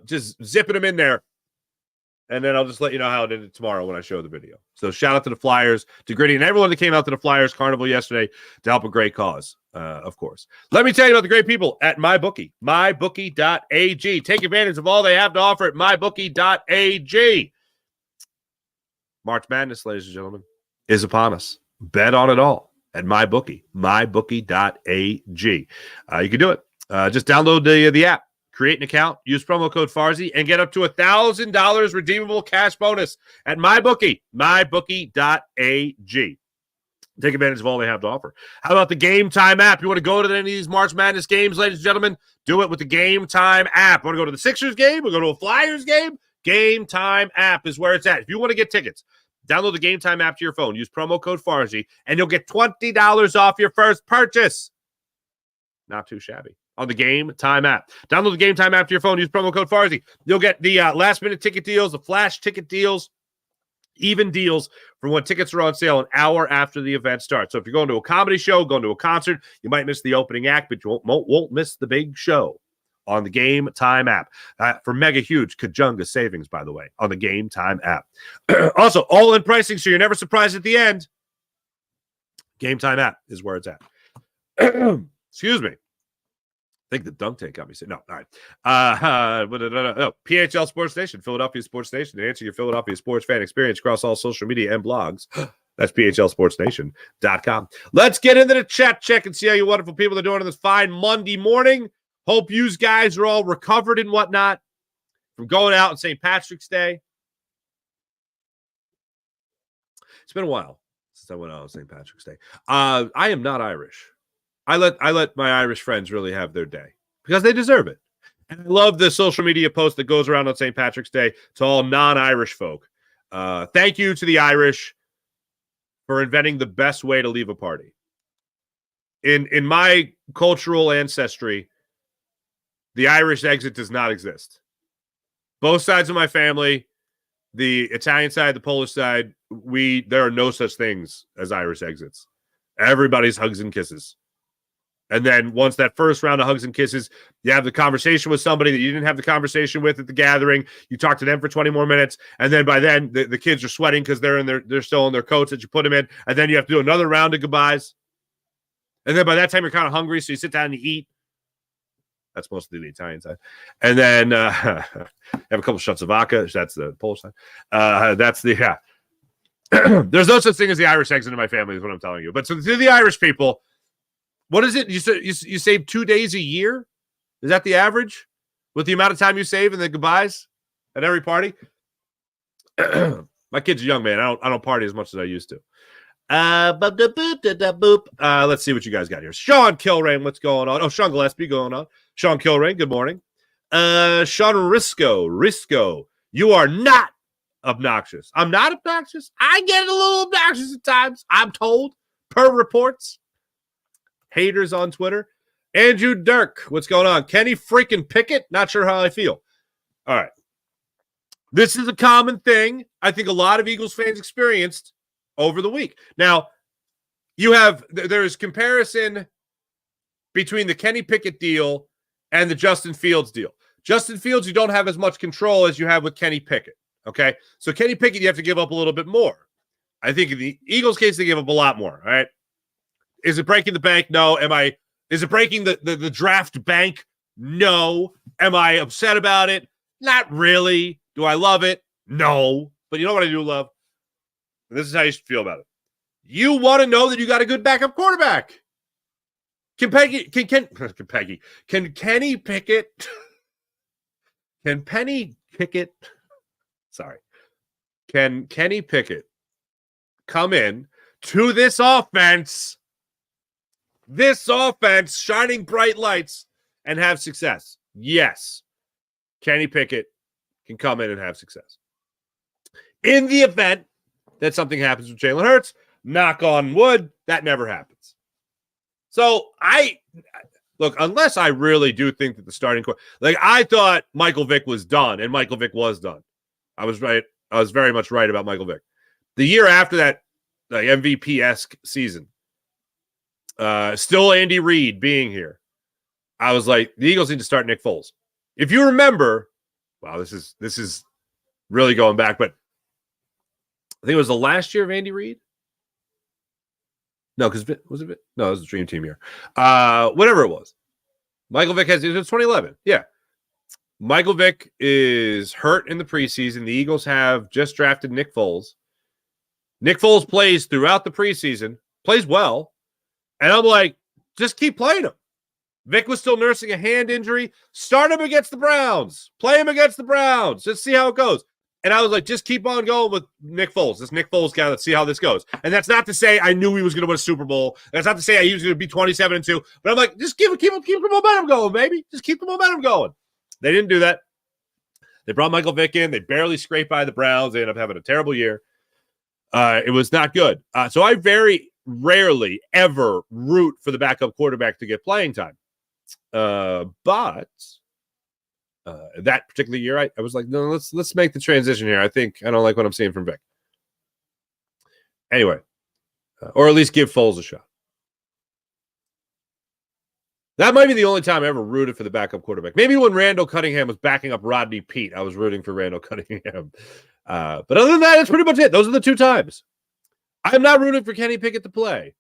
Just zipping him in there. And then I'll just let you know how it ended tomorrow when I show the video. So shout out to the Flyers, to Gritty, and everyone that came out to the Flyers Carnival yesterday to help a great cause, of course. Let me tell you about the great people at MyBookie, mybookie.ag. Take advantage of all they have to offer at mybookie.ag. March Madness, ladies and gentlemen, is upon us. Bet on it all at MyBookie, mybookie.ag. You can do it. Just download the app. Create an account, use promo code Farzy, and get up to $1,000 redeemable cash bonus at MyBookie, mybookie.ag. Take advantage of all they have to offer. How about the Game Time app? You want to go to any of these March Madness games, ladies and gentlemen? Do it with the Game Time app. Want to go to the Sixers game? Want to go to a Flyers game? Game Time app is where it's at. If you want to get tickets, download the Game Time app to your phone. Use promo code Farzy, and you'll get $20 off your first purchase. Not too shabby. On the Game Time app. Download the Game Time app to your phone. Use promo code Farzy. You'll get the last-minute ticket deals, the flash ticket deals, even deals for when tickets are on sale an hour after the event starts. So if you're going to a comedy show, going to a concert, you might miss the opening act, but you won't miss the big show on the Game Time app. For mega huge Kajunga savings, by the way, on the Game Time app. Also, all-in pricing, so you're never surprised at the end. Game Time app is where it's at. Excuse me. I think the dunk tank got me sick. No, all right. PHL Sports Nation, Philadelphia Sports Nation, to answer your Philadelphia sports fan experience across all social media and blogs. That's PHLSportsNation.com. Let's get into the chat check and see how you wonderful people are doing on this fine Monday morning. Hope you guys are all recovered and whatnot from going out on St. Patrick's Day. It's been a while since I went out on St. Patrick's Day. I am not Irish. I let my Irish friends really have their day because they deserve it. And I love the social media post that goes around on St. Patrick's Day to all non-Irish folk. Thank you to the Irish for inventing the best way to leave a party. In my cultural ancestry, the Irish exit does not exist. Both sides of my family, the Italian side, the Polish side, there are no such things as Irish exits. Everybody's hugs and kisses. And then once that first round of hugs and kisses, you have the conversation with somebody that you didn't have the conversation with at the gathering. You talk to them for 20 more minutes. And then by then the kids are sweating because they're still in their coats that you put them in. And then you have to do another round of goodbyes. And then by that time, you're kind of hungry, so you sit down and you eat. That's mostly the Italian side. And then have a couple shots of vodka. That's the Polish side. That's the, yeah. There's no such thing as the Irish exit in my family is what I'm telling you. But so to the Irish people, what is it? You save 2 days a year? Is that the average? With the amount of time you save and the goodbyes at every party? My kid's a young man. I don't party as much as I used to. Let's see what you guys got here. Sean Kilrain, what's going on? Oh, Sean Gillespie going on. Sean Kilrain, good morning. Sean Risco, you are not obnoxious. I'm not obnoxious. I get a little obnoxious at times, I'm told, per reports. Haters on Twitter. Andrew Dirk, what's going on? Kenny freaking Pickett, not sure how I feel. All right. This is a common thing I think a lot of Eagles fans experienced over the week. Now, there's comparison between the Kenny Pickett deal and the Justin Fields deal. Justin Fields, you don't have as much control as you have with Kenny Pickett, okay? So Kenny Pickett, you have to give up a little bit more. I think in the Eagles case, they give up a lot more, all right? Is it breaking the bank? No. Is it breaking the draft bank? No. Am I upset about it? Not really. Do I love it? No. But you know what I do love? This is how you should feel about it. You want to know that you got a good backup quarterback. Can Kenny Pickett? Can Penny Pickett? Sorry. Can Kenny Pickett come in to this offense? This offense shining bright lights and have success. Yes. Kenny Pickett can come in and have success. In the event that something happens with Jalen Hurts, knock on wood, that never happens. So unless I really do think that the starting I thought Michael Vick was done, and Michael Vick was done. I was right. I was very much right about Michael Vick. The year after that, MVP-esque season, still Andy Reid being here, I was like, the Eagles need to start Nick Foles. If you remember, wow, this is really going back, but I think it was the last year of Andy Reid. No, because was it? No, it was the Dream Team year. Whatever it was. Michael Vick it was 2011. Yeah. Michael Vick is hurt in the preseason. The Eagles have just drafted Nick Foles. Nick Foles plays throughout the preseason, plays well. And I'm like, just keep playing him. Vic was still nursing a hand injury. Start him against the Browns. Play him against the Browns. Just see how it goes. And I was like, just keep on going with Nick Foles. This Nick Foles guy, let's see how this goes. And that's not to say I knew he was going to win a Super Bowl. That's not to say he was going to be 27-2. But I'm like, just keep the momentum going, baby. Just keep the momentum going. They didn't do that. They brought Michael Vick in. They barely scraped by the Browns. They ended up having a terrible year. It was not good. So I very rarely ever root for the backup quarterback to get playing time. But that particular year, I was like, no, let's make the transition here. I don't like what I'm seeing from Vic. Anyway, or at least give Foles a shot. That might be the only time I ever rooted for the backup quarterback. Maybe when Randall Cunningham was backing up Rodney Peete, I was rooting for Randall Cunningham. But other than that, that's pretty much it. Those are the two times. I'm not rooting for Kenny Pickett to play.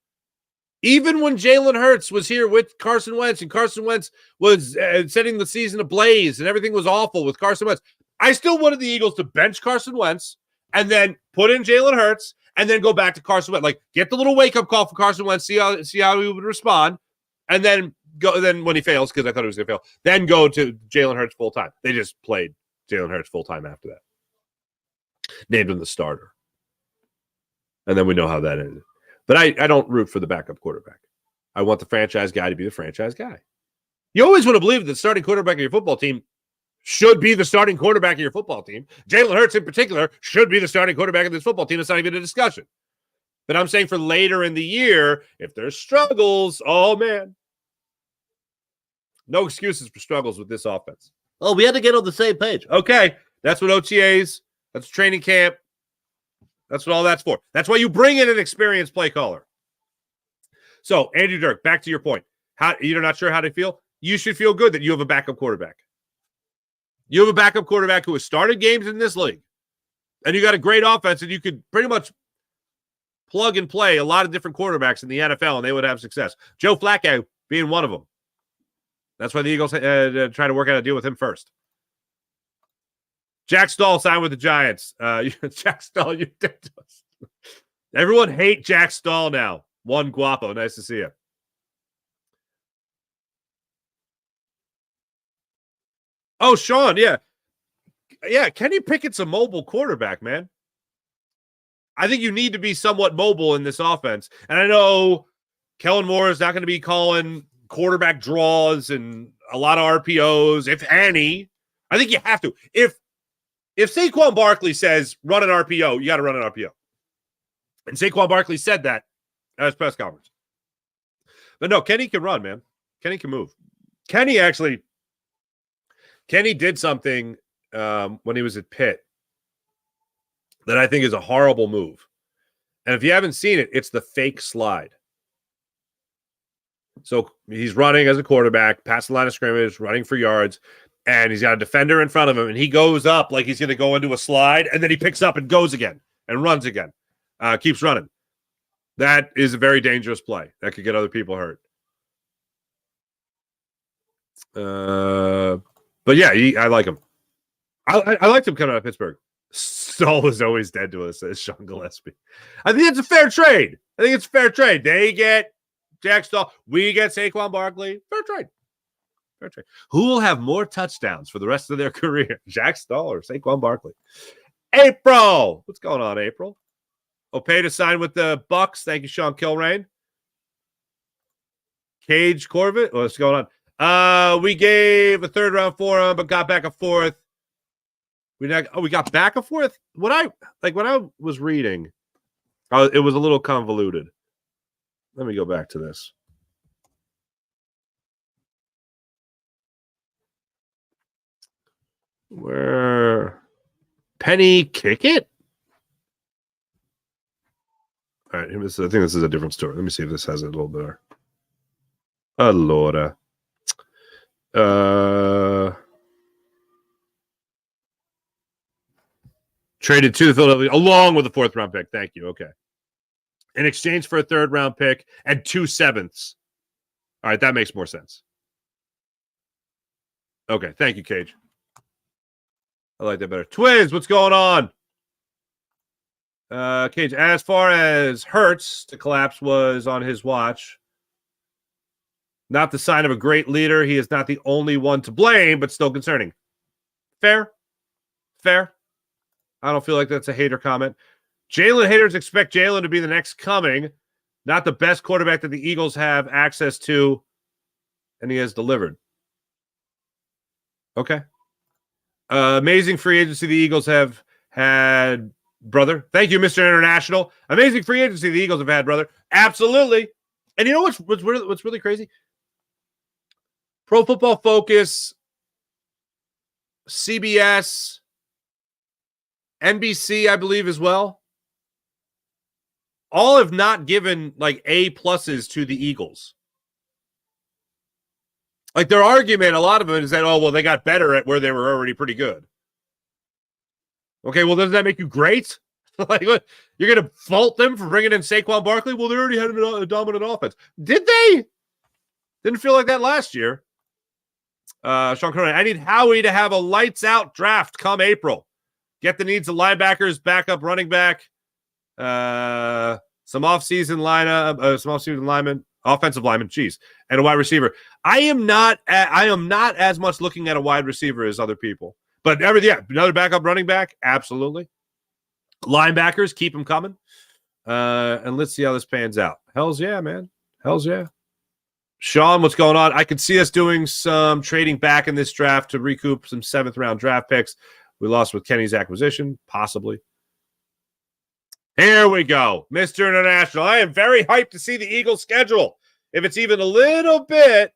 Even when Jalen Hurts was here with Carson Wentz and Carson Wentz was setting the season ablaze and everything was awful with Carson Wentz, I still wanted the Eagles to bench Carson Wentz and then put in Jalen Hurts and then go back to Carson Wentz. Like, get the little wake-up call for Carson Wentz, see how he would respond, and then go. Then when he fails, because I thought he was going to fail, then go to Jalen Hurts full-time. They just played Jalen Hurts full-time after that. Named him the starter. And then we know how that ended. But I don't root for the backup quarterback. I want the franchise guy to be the franchise guy. You always want to believe that the starting quarterback of your football team should be the starting quarterback of your football team. Jalen Hurts in particular should be the starting quarterback of this football team. It's not even a discussion. But I'm saying for later in the year, if there's struggles, oh, man. No excuses for struggles with this offense. Oh, we had to get on the same page. Okay, that's what OTAs, that's training camp. That's what all that's for. That's why you bring in an experienced play caller. So, Andrew Dirk, back to your point. You're not sure how to feel? You should feel good that you have a backup quarterback. You have a backup quarterback who has started games in this league. And you got a great offense, and you could pretty much plug and play a lot of different quarterbacks in the NFL, and they would have success. Joe Flacco being one of them. That's why the Eagles try to work out a deal with him first. Jack Stahl signed with the Giants. Jack Stahl, you dead to us. Everyone hate Jack Stahl now. One Guapo. Nice to see you. Oh, Sean, yeah. Yeah, Kenny Pickett's a mobile quarterback, man. I think you need to be somewhat mobile in this offense. And I know Kellen Moore is not going to be calling quarterback draws and a lot of RPOs, if any. I think you have to. If Saquon Barkley says run an RPO, you got to run an RPO. And Saquon Barkley said that at his press conference. But no, Kenny can run, man. Kenny can move. Kenny did something when he was at Pitt that I think is a horrible move. And if you haven't seen it, it's the fake slide. So he's running as a quarterback, past the line of scrimmage, running for yards, and he's got a defender in front of him, and he goes up like he's going to go into a slide, and then he picks up and goes again and runs again, keeps running. That is a very dangerous play. That could get other people hurt. But yeah, I like him. I liked him coming out of Pittsburgh. Stahl was always dead to us, says Sean Gillespie. I think it's a fair trade. They get Jack Stahl. We get Saquon Barkley. Fair trade. Who will have more touchdowns for the rest of their career? Jack Stahl or Saquon Barkley? April. What's going on, April? Opeta signed with the Bucks. Thank you, Sean Kilrain. Cage Corbett. What's going on? We gave a third round for him, but got back a fourth. We got back a fourth. When I was reading, it was a little convoluted. Let me go back to this. Where Penny Pickett? All right, I think this is a different story. Let me see if this has it a little better. Allora. Traded to the Philadelphia along with a fourth round pick. Thank you. Okay. In exchange for a third round pick and 2 sevenths. All right, that makes more sense. Okay, thank you, Cage. I like that better. Twins, what's going on? Cage, as far as Hurts to collapse was on his watch. Not the sign of a great leader. He is not the only one to blame, but still concerning. Fair. I don't feel like that's a hater comment. Jalen haters expect Jalen to be the next coming, not the best quarterback that the Eagles have access to, and he has delivered. Okay. Amazing free agency the Eagles have had, brother. Thank you, Mr. International. Amazing free agency the Eagles have had, brother. Absolutely. And you know what's really crazy? Pro Football Focus, CBS, NBC, I believe as well. All have not given like A pluses to the Eagles. Like their argument, a lot of it is that, oh, well, they got better at where they were already pretty good. Okay, well, doesn't that make you great? Like, what, you're going to fault them for bringing in Saquon Barkley? Well, they already had a dominant offense. Did they? Didn't feel like that last year. Sean Cronin, I need Howie to have a lights-out draft come April. Get the needs of linebackers, backup running back, some offseason linemen, offensive linemen, and a wide receiver. I am not as much looking at a wide receiver as other people. But another backup running back, absolutely. Linebackers, keep them coming. And let's see how this pans out. Hells yeah, man. Hells yeah. Sean, what's going on? I could see us doing some trading back in this draft to recoup some 7th-round draft picks. We lost with Kenny's acquisition, possibly. Here we go. Mr. International. I am very hyped to see the Eagles schedule. If it's even a little bit,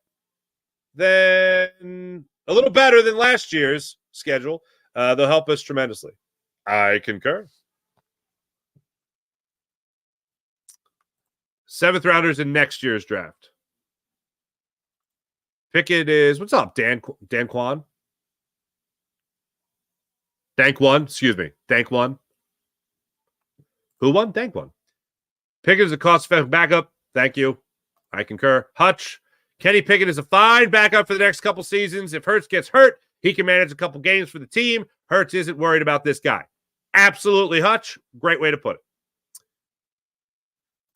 then a little better than last year's schedule, they'll help us tremendously. I concur. 7th rounders in next year's draft. Pickett is, what's up, Dan Kwan? Dank won. Who won? Dank won. Pickett is a cost-effective backup. Thank you. I concur. Hutch. Kenny Pickett is a fine backup for the next couple seasons. If Hurts gets hurt, he can manage a couple games for the team. Hurts isn't worried about this guy. Absolutely, Hutch. Great way to put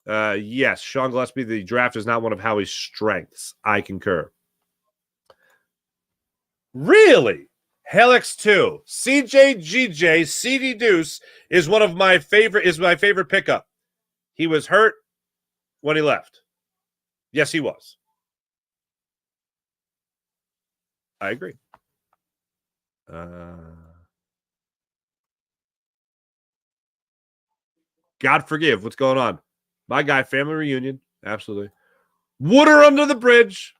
it. Yes, Sean Gillespie, the draft is not one of Howie's strengths. I concur. Really? Helix 2. CJ GJ CD Deuce is my favorite pickup. He was hurt when he left. Yes, he was. I agree. God forgive. What's going on? My guy, family reunion. Absolutely. Water under the bridge.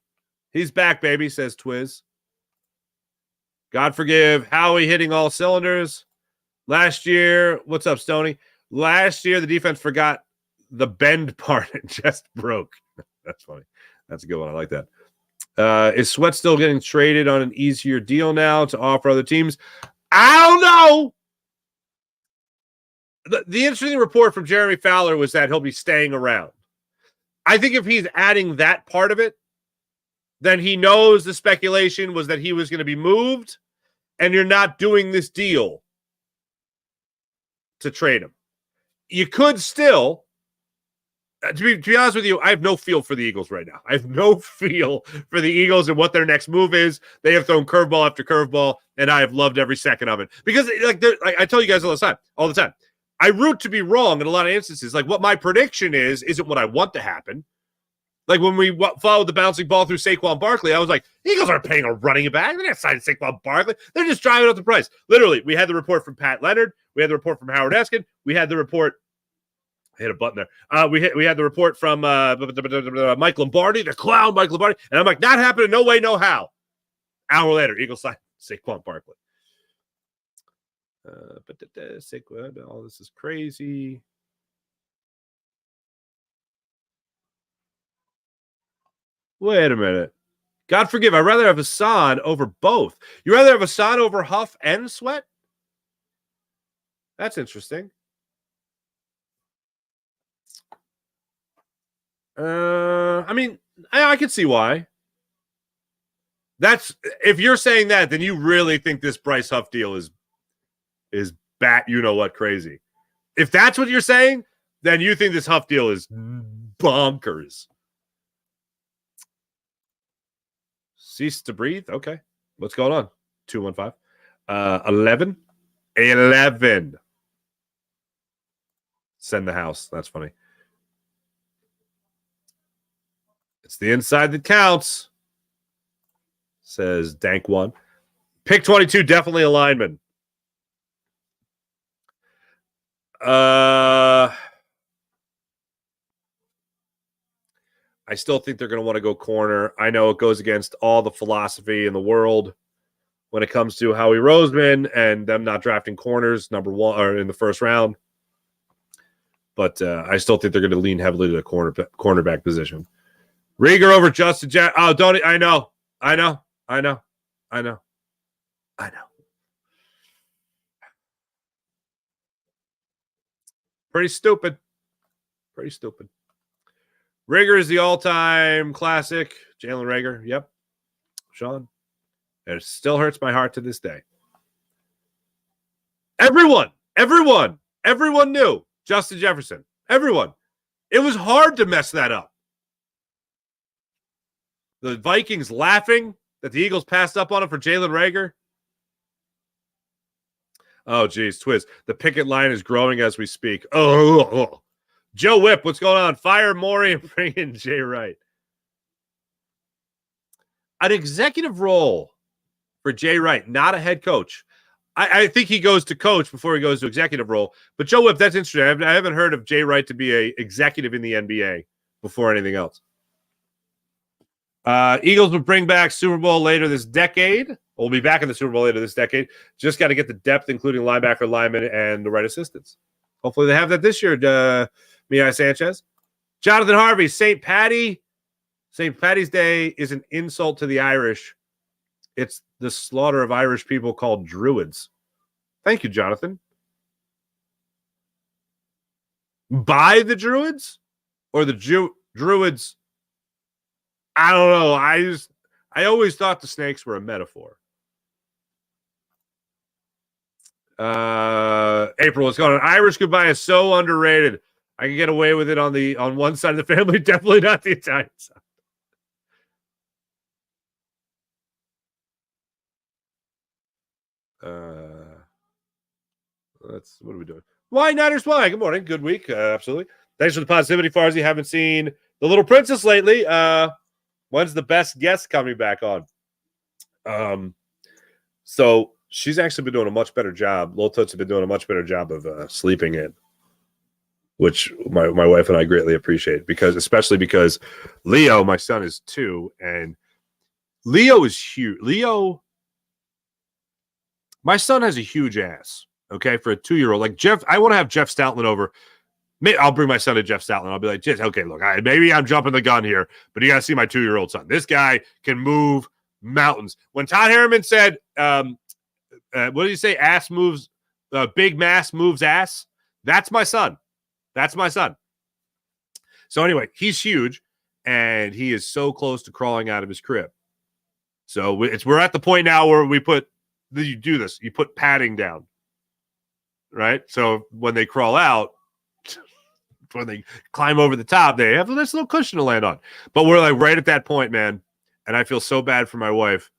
He's back, baby, says Twiz. God forgive. Howie hitting all cylinders. Last year, what's up, Stoney? Last year, the defense forgot the bend part and just broke. That's funny. That's a good one. I like that. Is Sweat still getting traded on an easier deal now to offer other teams? I don't know. The interesting report from Jeremy Fowler was that he'll be staying around. I think if he's adding that part of it, then he knows the speculation was that he was going to be moved, and you're not doing this deal to trade him. You could still, to be honest with you, I have no feel for the Eagles right now. I have no feel for the Eagles and what their next move is. They have thrown curveball after curveball, and I have loved every second of it. Because like I tell you guys all the time, I root to be wrong in a lot of instances. Like what my prediction isn't what I want to happen. Like when we followed the bouncing ball through Saquon Barkley, I was like, Eagles aren't paying a running back. They're not signing Saquon Barkley. They're just driving up the price. Literally, we had the report from Pat Leonard. We had the report from Howard Eskin. We had the report. I hit a button there. We had the report from Mike Lombardi, the clown Mike Lombardi. And I'm like, not happening. No way, no how. Hour later, Eagles signed Saquon Barkley. Saquon, all this is crazy. Wait a minute. God forgive. I'd rather have Hassan over both. You rather have Hassan over Huff and Sweat? That's interesting. I mean, I can see why. That's if you're saying that, then you really think this Bryce Huff deal is bat you know what crazy. If that's what you're saying, then you think this Huff deal is bonkers. Cease to breathe. Okay. What's going on? 215. 11. 11. Send the house. That's funny. It's the inside that counts, says Dank 1. Pick 22, definitely a lineman. I still think they're going to want to go corner. I know it goes against all the philosophy in the world when it comes to Howie Roseman and them not drafting corners number one or in the first round. But I still think they're going to lean heavily to the cornerback position. Rieger over Justin Jack. Oh, don't I know. Pretty stupid. Rieger is the all-time classic. Jalen Rieger. Yep. Sean. And it still hurts my heart to this day. Everyone knew Justin Jefferson. Everyone. It was hard to mess that up. The Vikings laughing that the Eagles passed up on him for Jalen Rieger. Oh, geez, Twiz. The Pickett line is growing as we speak. Oh. Joe Whip, what's going on? Fire Maury and bring in Jay Wright. An executive role for Jay Wright, not a head coach. I think he goes to coach before he goes to executive role. But Joe Whip, that's interesting. I haven't heard of Jay Wright to be an executive in the NBA before anything else. Eagles will bring back Super Bowl later this decade. We'll be back in the Super Bowl later this decade. Just got to get the depth, including linebacker, linemen, and the right assistants. Hopefully they have that this year, Mia Sanchez. Jonathan Harvey, St. Patty's Day is an insult to the Irish. It's the slaughter of Irish people called Druids. Thank you, Jonathan. by the Druids or the Druids. I don't know. I always thought the snakes were a metaphor. April, what's going on? Irish goodbye is so underrated. I can get away with it on one side of the family, definitely not the Italian side. What are we doing? Why Niners? Why? Good morning. Good week. Absolutely. Thanks for the positivity, Farzy. Haven't seen The Little Princess lately. When's the best guest coming back on? So she's actually been doing a much better job. Lil Toots have been doing a much better job of sleeping in, which my wife and I greatly appreciate especially because Leo, my son, is 2, and Leo is huge. My son has a huge ass. Okay, for a 2-year-old like Jeff, I want to have Jeff Stoutland over. Maybe I'll bring my son to Jeff Stoutland. I'll be like, okay, look, maybe I'm jumping the gun here, but you got to see my 2-year-old son. This guy can move mountains. When Todd Harriman said, what did he say? Ass moves, big mass moves ass. That's my son. That's my son. So anyway, he's huge, and he is so close to crawling out of his crib. So we're at the point now where you do this. You put padding down, right? So when they crawl out, when they climb over the top, they have a nice little cushion to land on. But we're like right at that point, man. And I feel so bad for my wife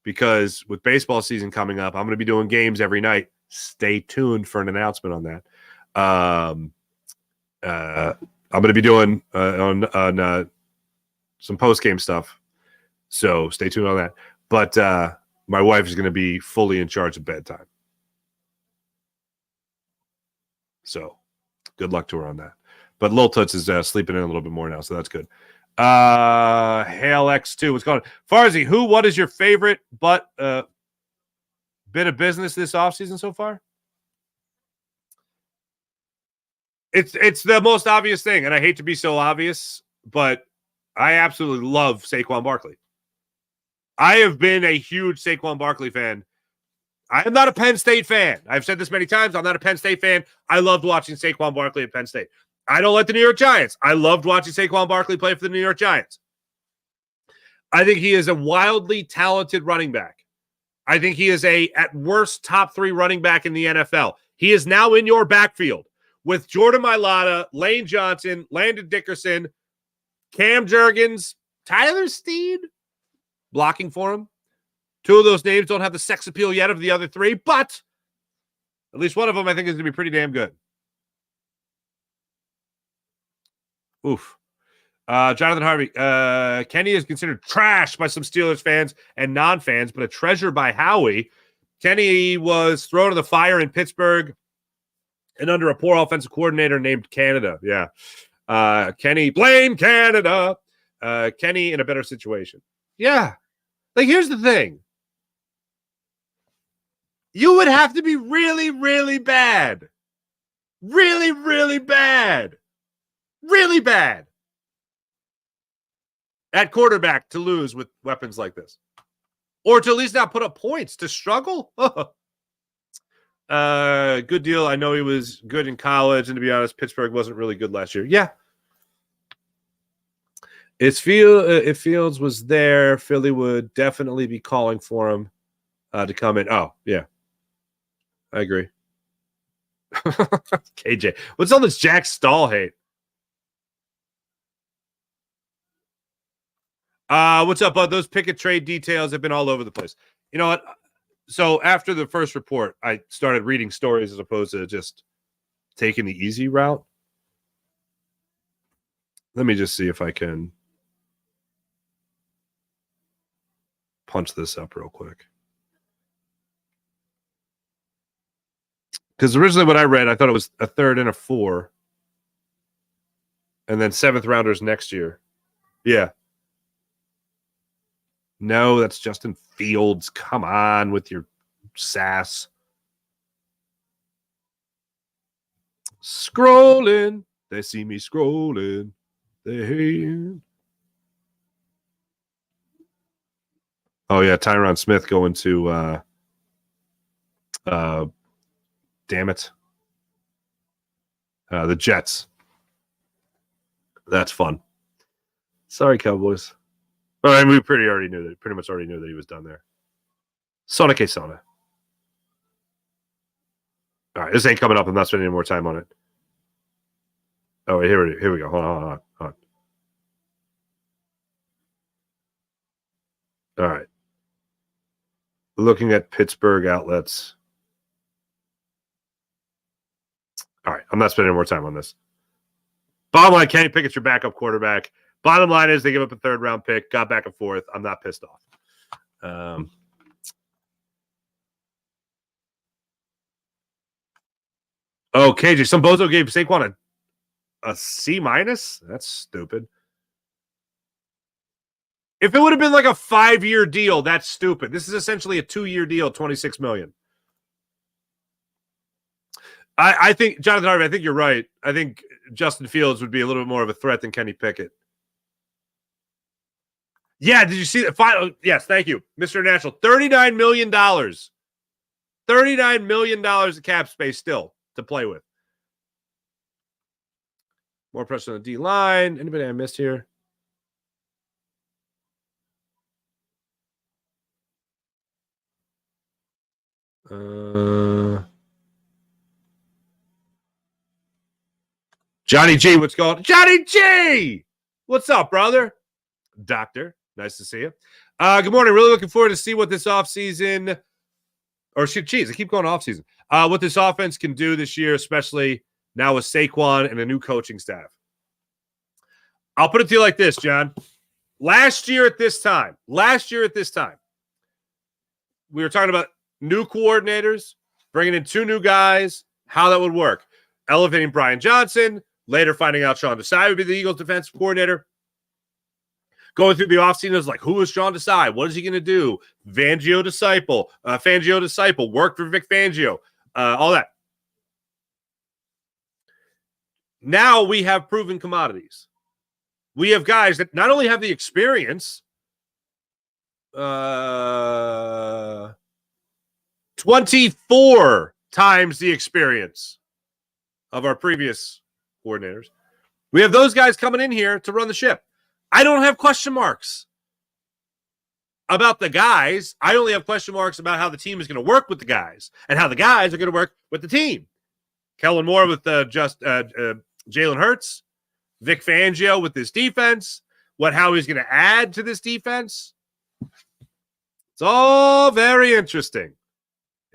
because with baseball season coming up, I'm going to be doing games every night. Stay tuned for an announcement on that. I'm going to be doing on some post-game stuff. So stay tuned on that. But my wife is going to be fully in charge of bedtime. So good luck to her on that. But Lil Toots is sleeping in a little bit more now, so that's good. Hail X2, what's going on? Farzy, what is your favorite bit of business this offseason so far? It's the most obvious thing, and I hate to be so obvious, but I absolutely love Saquon Barkley. I have been a huge Saquon Barkley fan. I am not a Penn State fan. I've said this many times. I'm not a Penn State fan. I loved watching Saquon Barkley at Penn State. I don't like the New York Giants. I loved watching Saquon Barkley play for the New York Giants. I think he is a wildly talented running back. I think he is at worst, top 3 running back in the NFL. He is now in your backfield with Jordan Mailata, Lane Johnson, Landon Dickerson, Cam Jurgens, Tyler Steed blocking for him. 2 of those names don't have the sex appeal yet of the other 3, but at least one of them I think is going to be pretty damn good. Oof. Jonathan Harvey. Kenny is considered trash by some Steelers fans and non-fans, but a treasure by Howie. Kenny was thrown in the fire in Pittsburgh and under a poor offensive coordinator named Canada. Yeah. Kenny, blame Canada. Kenny in a better situation. Yeah. Like, here's the thing. You would have to be really, really bad. Really, really bad. Really bad at quarterback to lose with weapons like this. Or to at least not put up points, to struggle. Good deal. I know he was good in college, and to be honest, Pittsburgh wasn't really good last year. Yeah. If Fields was there, Philly would definitely be calling for him to come in. Oh, yeah. I agree. KJ. What's all this Jack Stahl hate? What's up, bud? Those Pickett trade details have been all over the place. You know what? So after the first report, I started reading stories as opposed to just taking the easy route. Let me just see if I can punch this up real quick. Because originally what I read, I thought it was a 3rd and a 4. And then 7th rounders next year. Yeah. No, that's Justin Fields. Come on with your sass. Scrolling. They see me scrolling. Oh, yeah. Tyron Smith going to damn it. The Jets. That's fun. Sorry, Cowboys. All right, we pretty much already knew that he was done there. Sona que Sona. All right, this ain't coming up. I'm not spending any more time on it. Oh, wait, here we go. Hold on. All right. Looking at Pittsburgh outlets. All right, I'm not spending any more time on this. Bottom line, Kenny Pickett's your backup quarterback. Bottom line is they give up a third-round pick, got back and forth. I'm not pissed off. Oh, KJ, some bozo gave Saquon a C-. That's stupid. If it would have been like a 5-year deal, that's stupid. This is essentially a 2-year deal, $26 million. I think, Jonathan Harvey, I think you're right. I think Justin Fields would be a little bit more of a threat than Kenny Pickett. Yeah, did you see that? Yes, thank you. Mr. National, $39 million. $39 million of cap space still to play with. More pressure on the D-line. Anybody I missed here? Johnny G, what's going on? Johnny G! What's up, brother? Doctor, nice to see you. Good morning. Really looking forward to see what this offseason, or geez, I keep going offseason. What this offense can do this year, especially now with Saquon and a new coaching staff. I'll put it to you like this, John. Last year at this time, we were talking about new coordinators, bringing in 2 new guys, how that would work. Elevating Brian Johnson, later finding out Sean Desai would be the Eagles defensive coordinator. Going through the offseason, it was like, who is Sean Desai? What is he going to do? Fangio disciple, worked for Vic Fangio, all that. Now we have proven commodities. We have guys that not only have the experience, 24 times the experience of our previous coordinators. We have those guys coming in here to run the ship. I don't have question marks about the guys. I only have question marks about how the team is going to work with the guys and how the guys are going to work with the team. Kellen Moore with Jalen Hurts, Vic Fangio with this defense, how he's going to add to this defense. It's all very interesting.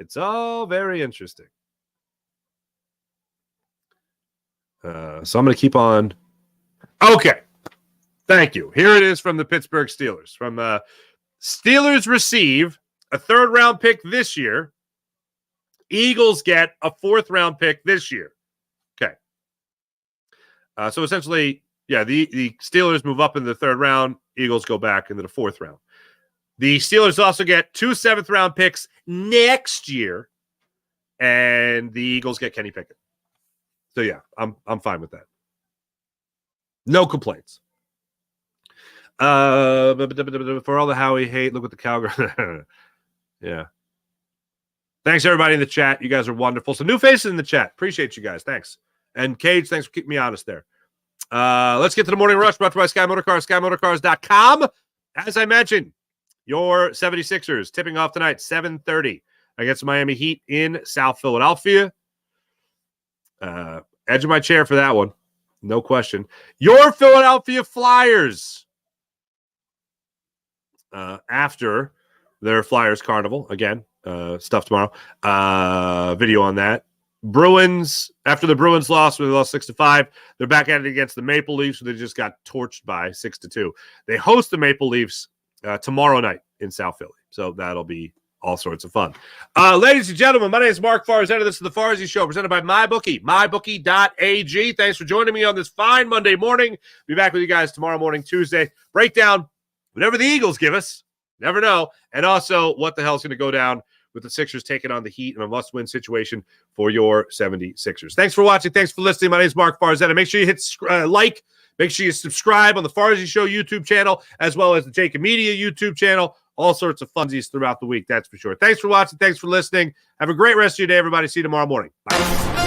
So I'm going to keep on. Okay. Thank you. Here it is from the Pittsburgh Steelers. From Steelers receive a 3rd-round pick this year. Eagles get a 4th-round pick this year. Okay. So essentially, yeah, the Steelers move up in the 3rd round. Eagles go back into the 4th round. The Steelers also get 2 7th-round picks next year, and the Eagles get Kenny Pickett. So yeah, I'm fine with that. No complaints. For all the Howie hate, look what the Cowgirl. Yeah. Thanks everybody in the chat. You guys are wonderful. Some new faces in the chat. Appreciate you guys. Thanks. And Cage, thanks for keeping me honest there. Let's get to the morning rush brought to you by Sky Motorcars, SkyMotorcars.com. As I mentioned, your 76ers tipping off tonight, 7:30 against Miami Heat in South Philadelphia. Edge of my chair for that one. No question. Your Philadelphia Flyers. After their Flyers Carnival. Again, stuff tomorrow. Video on that. Bruins, after the Bruins lost, when they lost 6-5, they're back at it against the Maple Leafs, who they just got torched by 6-2. They host the Maple Leafs tomorrow night in South Philly. So that'll be all sorts of fun. Ladies and gentlemen, my name is Mark Farzetta. This is the Farzy Show, presented by MyBookie, mybookie.ag. Thanks for joining me on this fine Monday morning. Be back with you guys tomorrow morning, Tuesday. Breakdown whatever the Eagles give us. Never know. And also, what the hell's going to go down with the Sixers taking on the Heat in a must-win situation for your 76ers. Thanks for watching. Thanks for listening. My name is Mark Farzetta. Make sure you hit like. Make sure you subscribe on the Farzy Show YouTube channel, as well as the Jacob Media YouTube channel. All sorts of funsies throughout the week, that's for sure. Thanks for watching. Thanks for listening. Have a great rest of your day, everybody. See you tomorrow morning. Bye.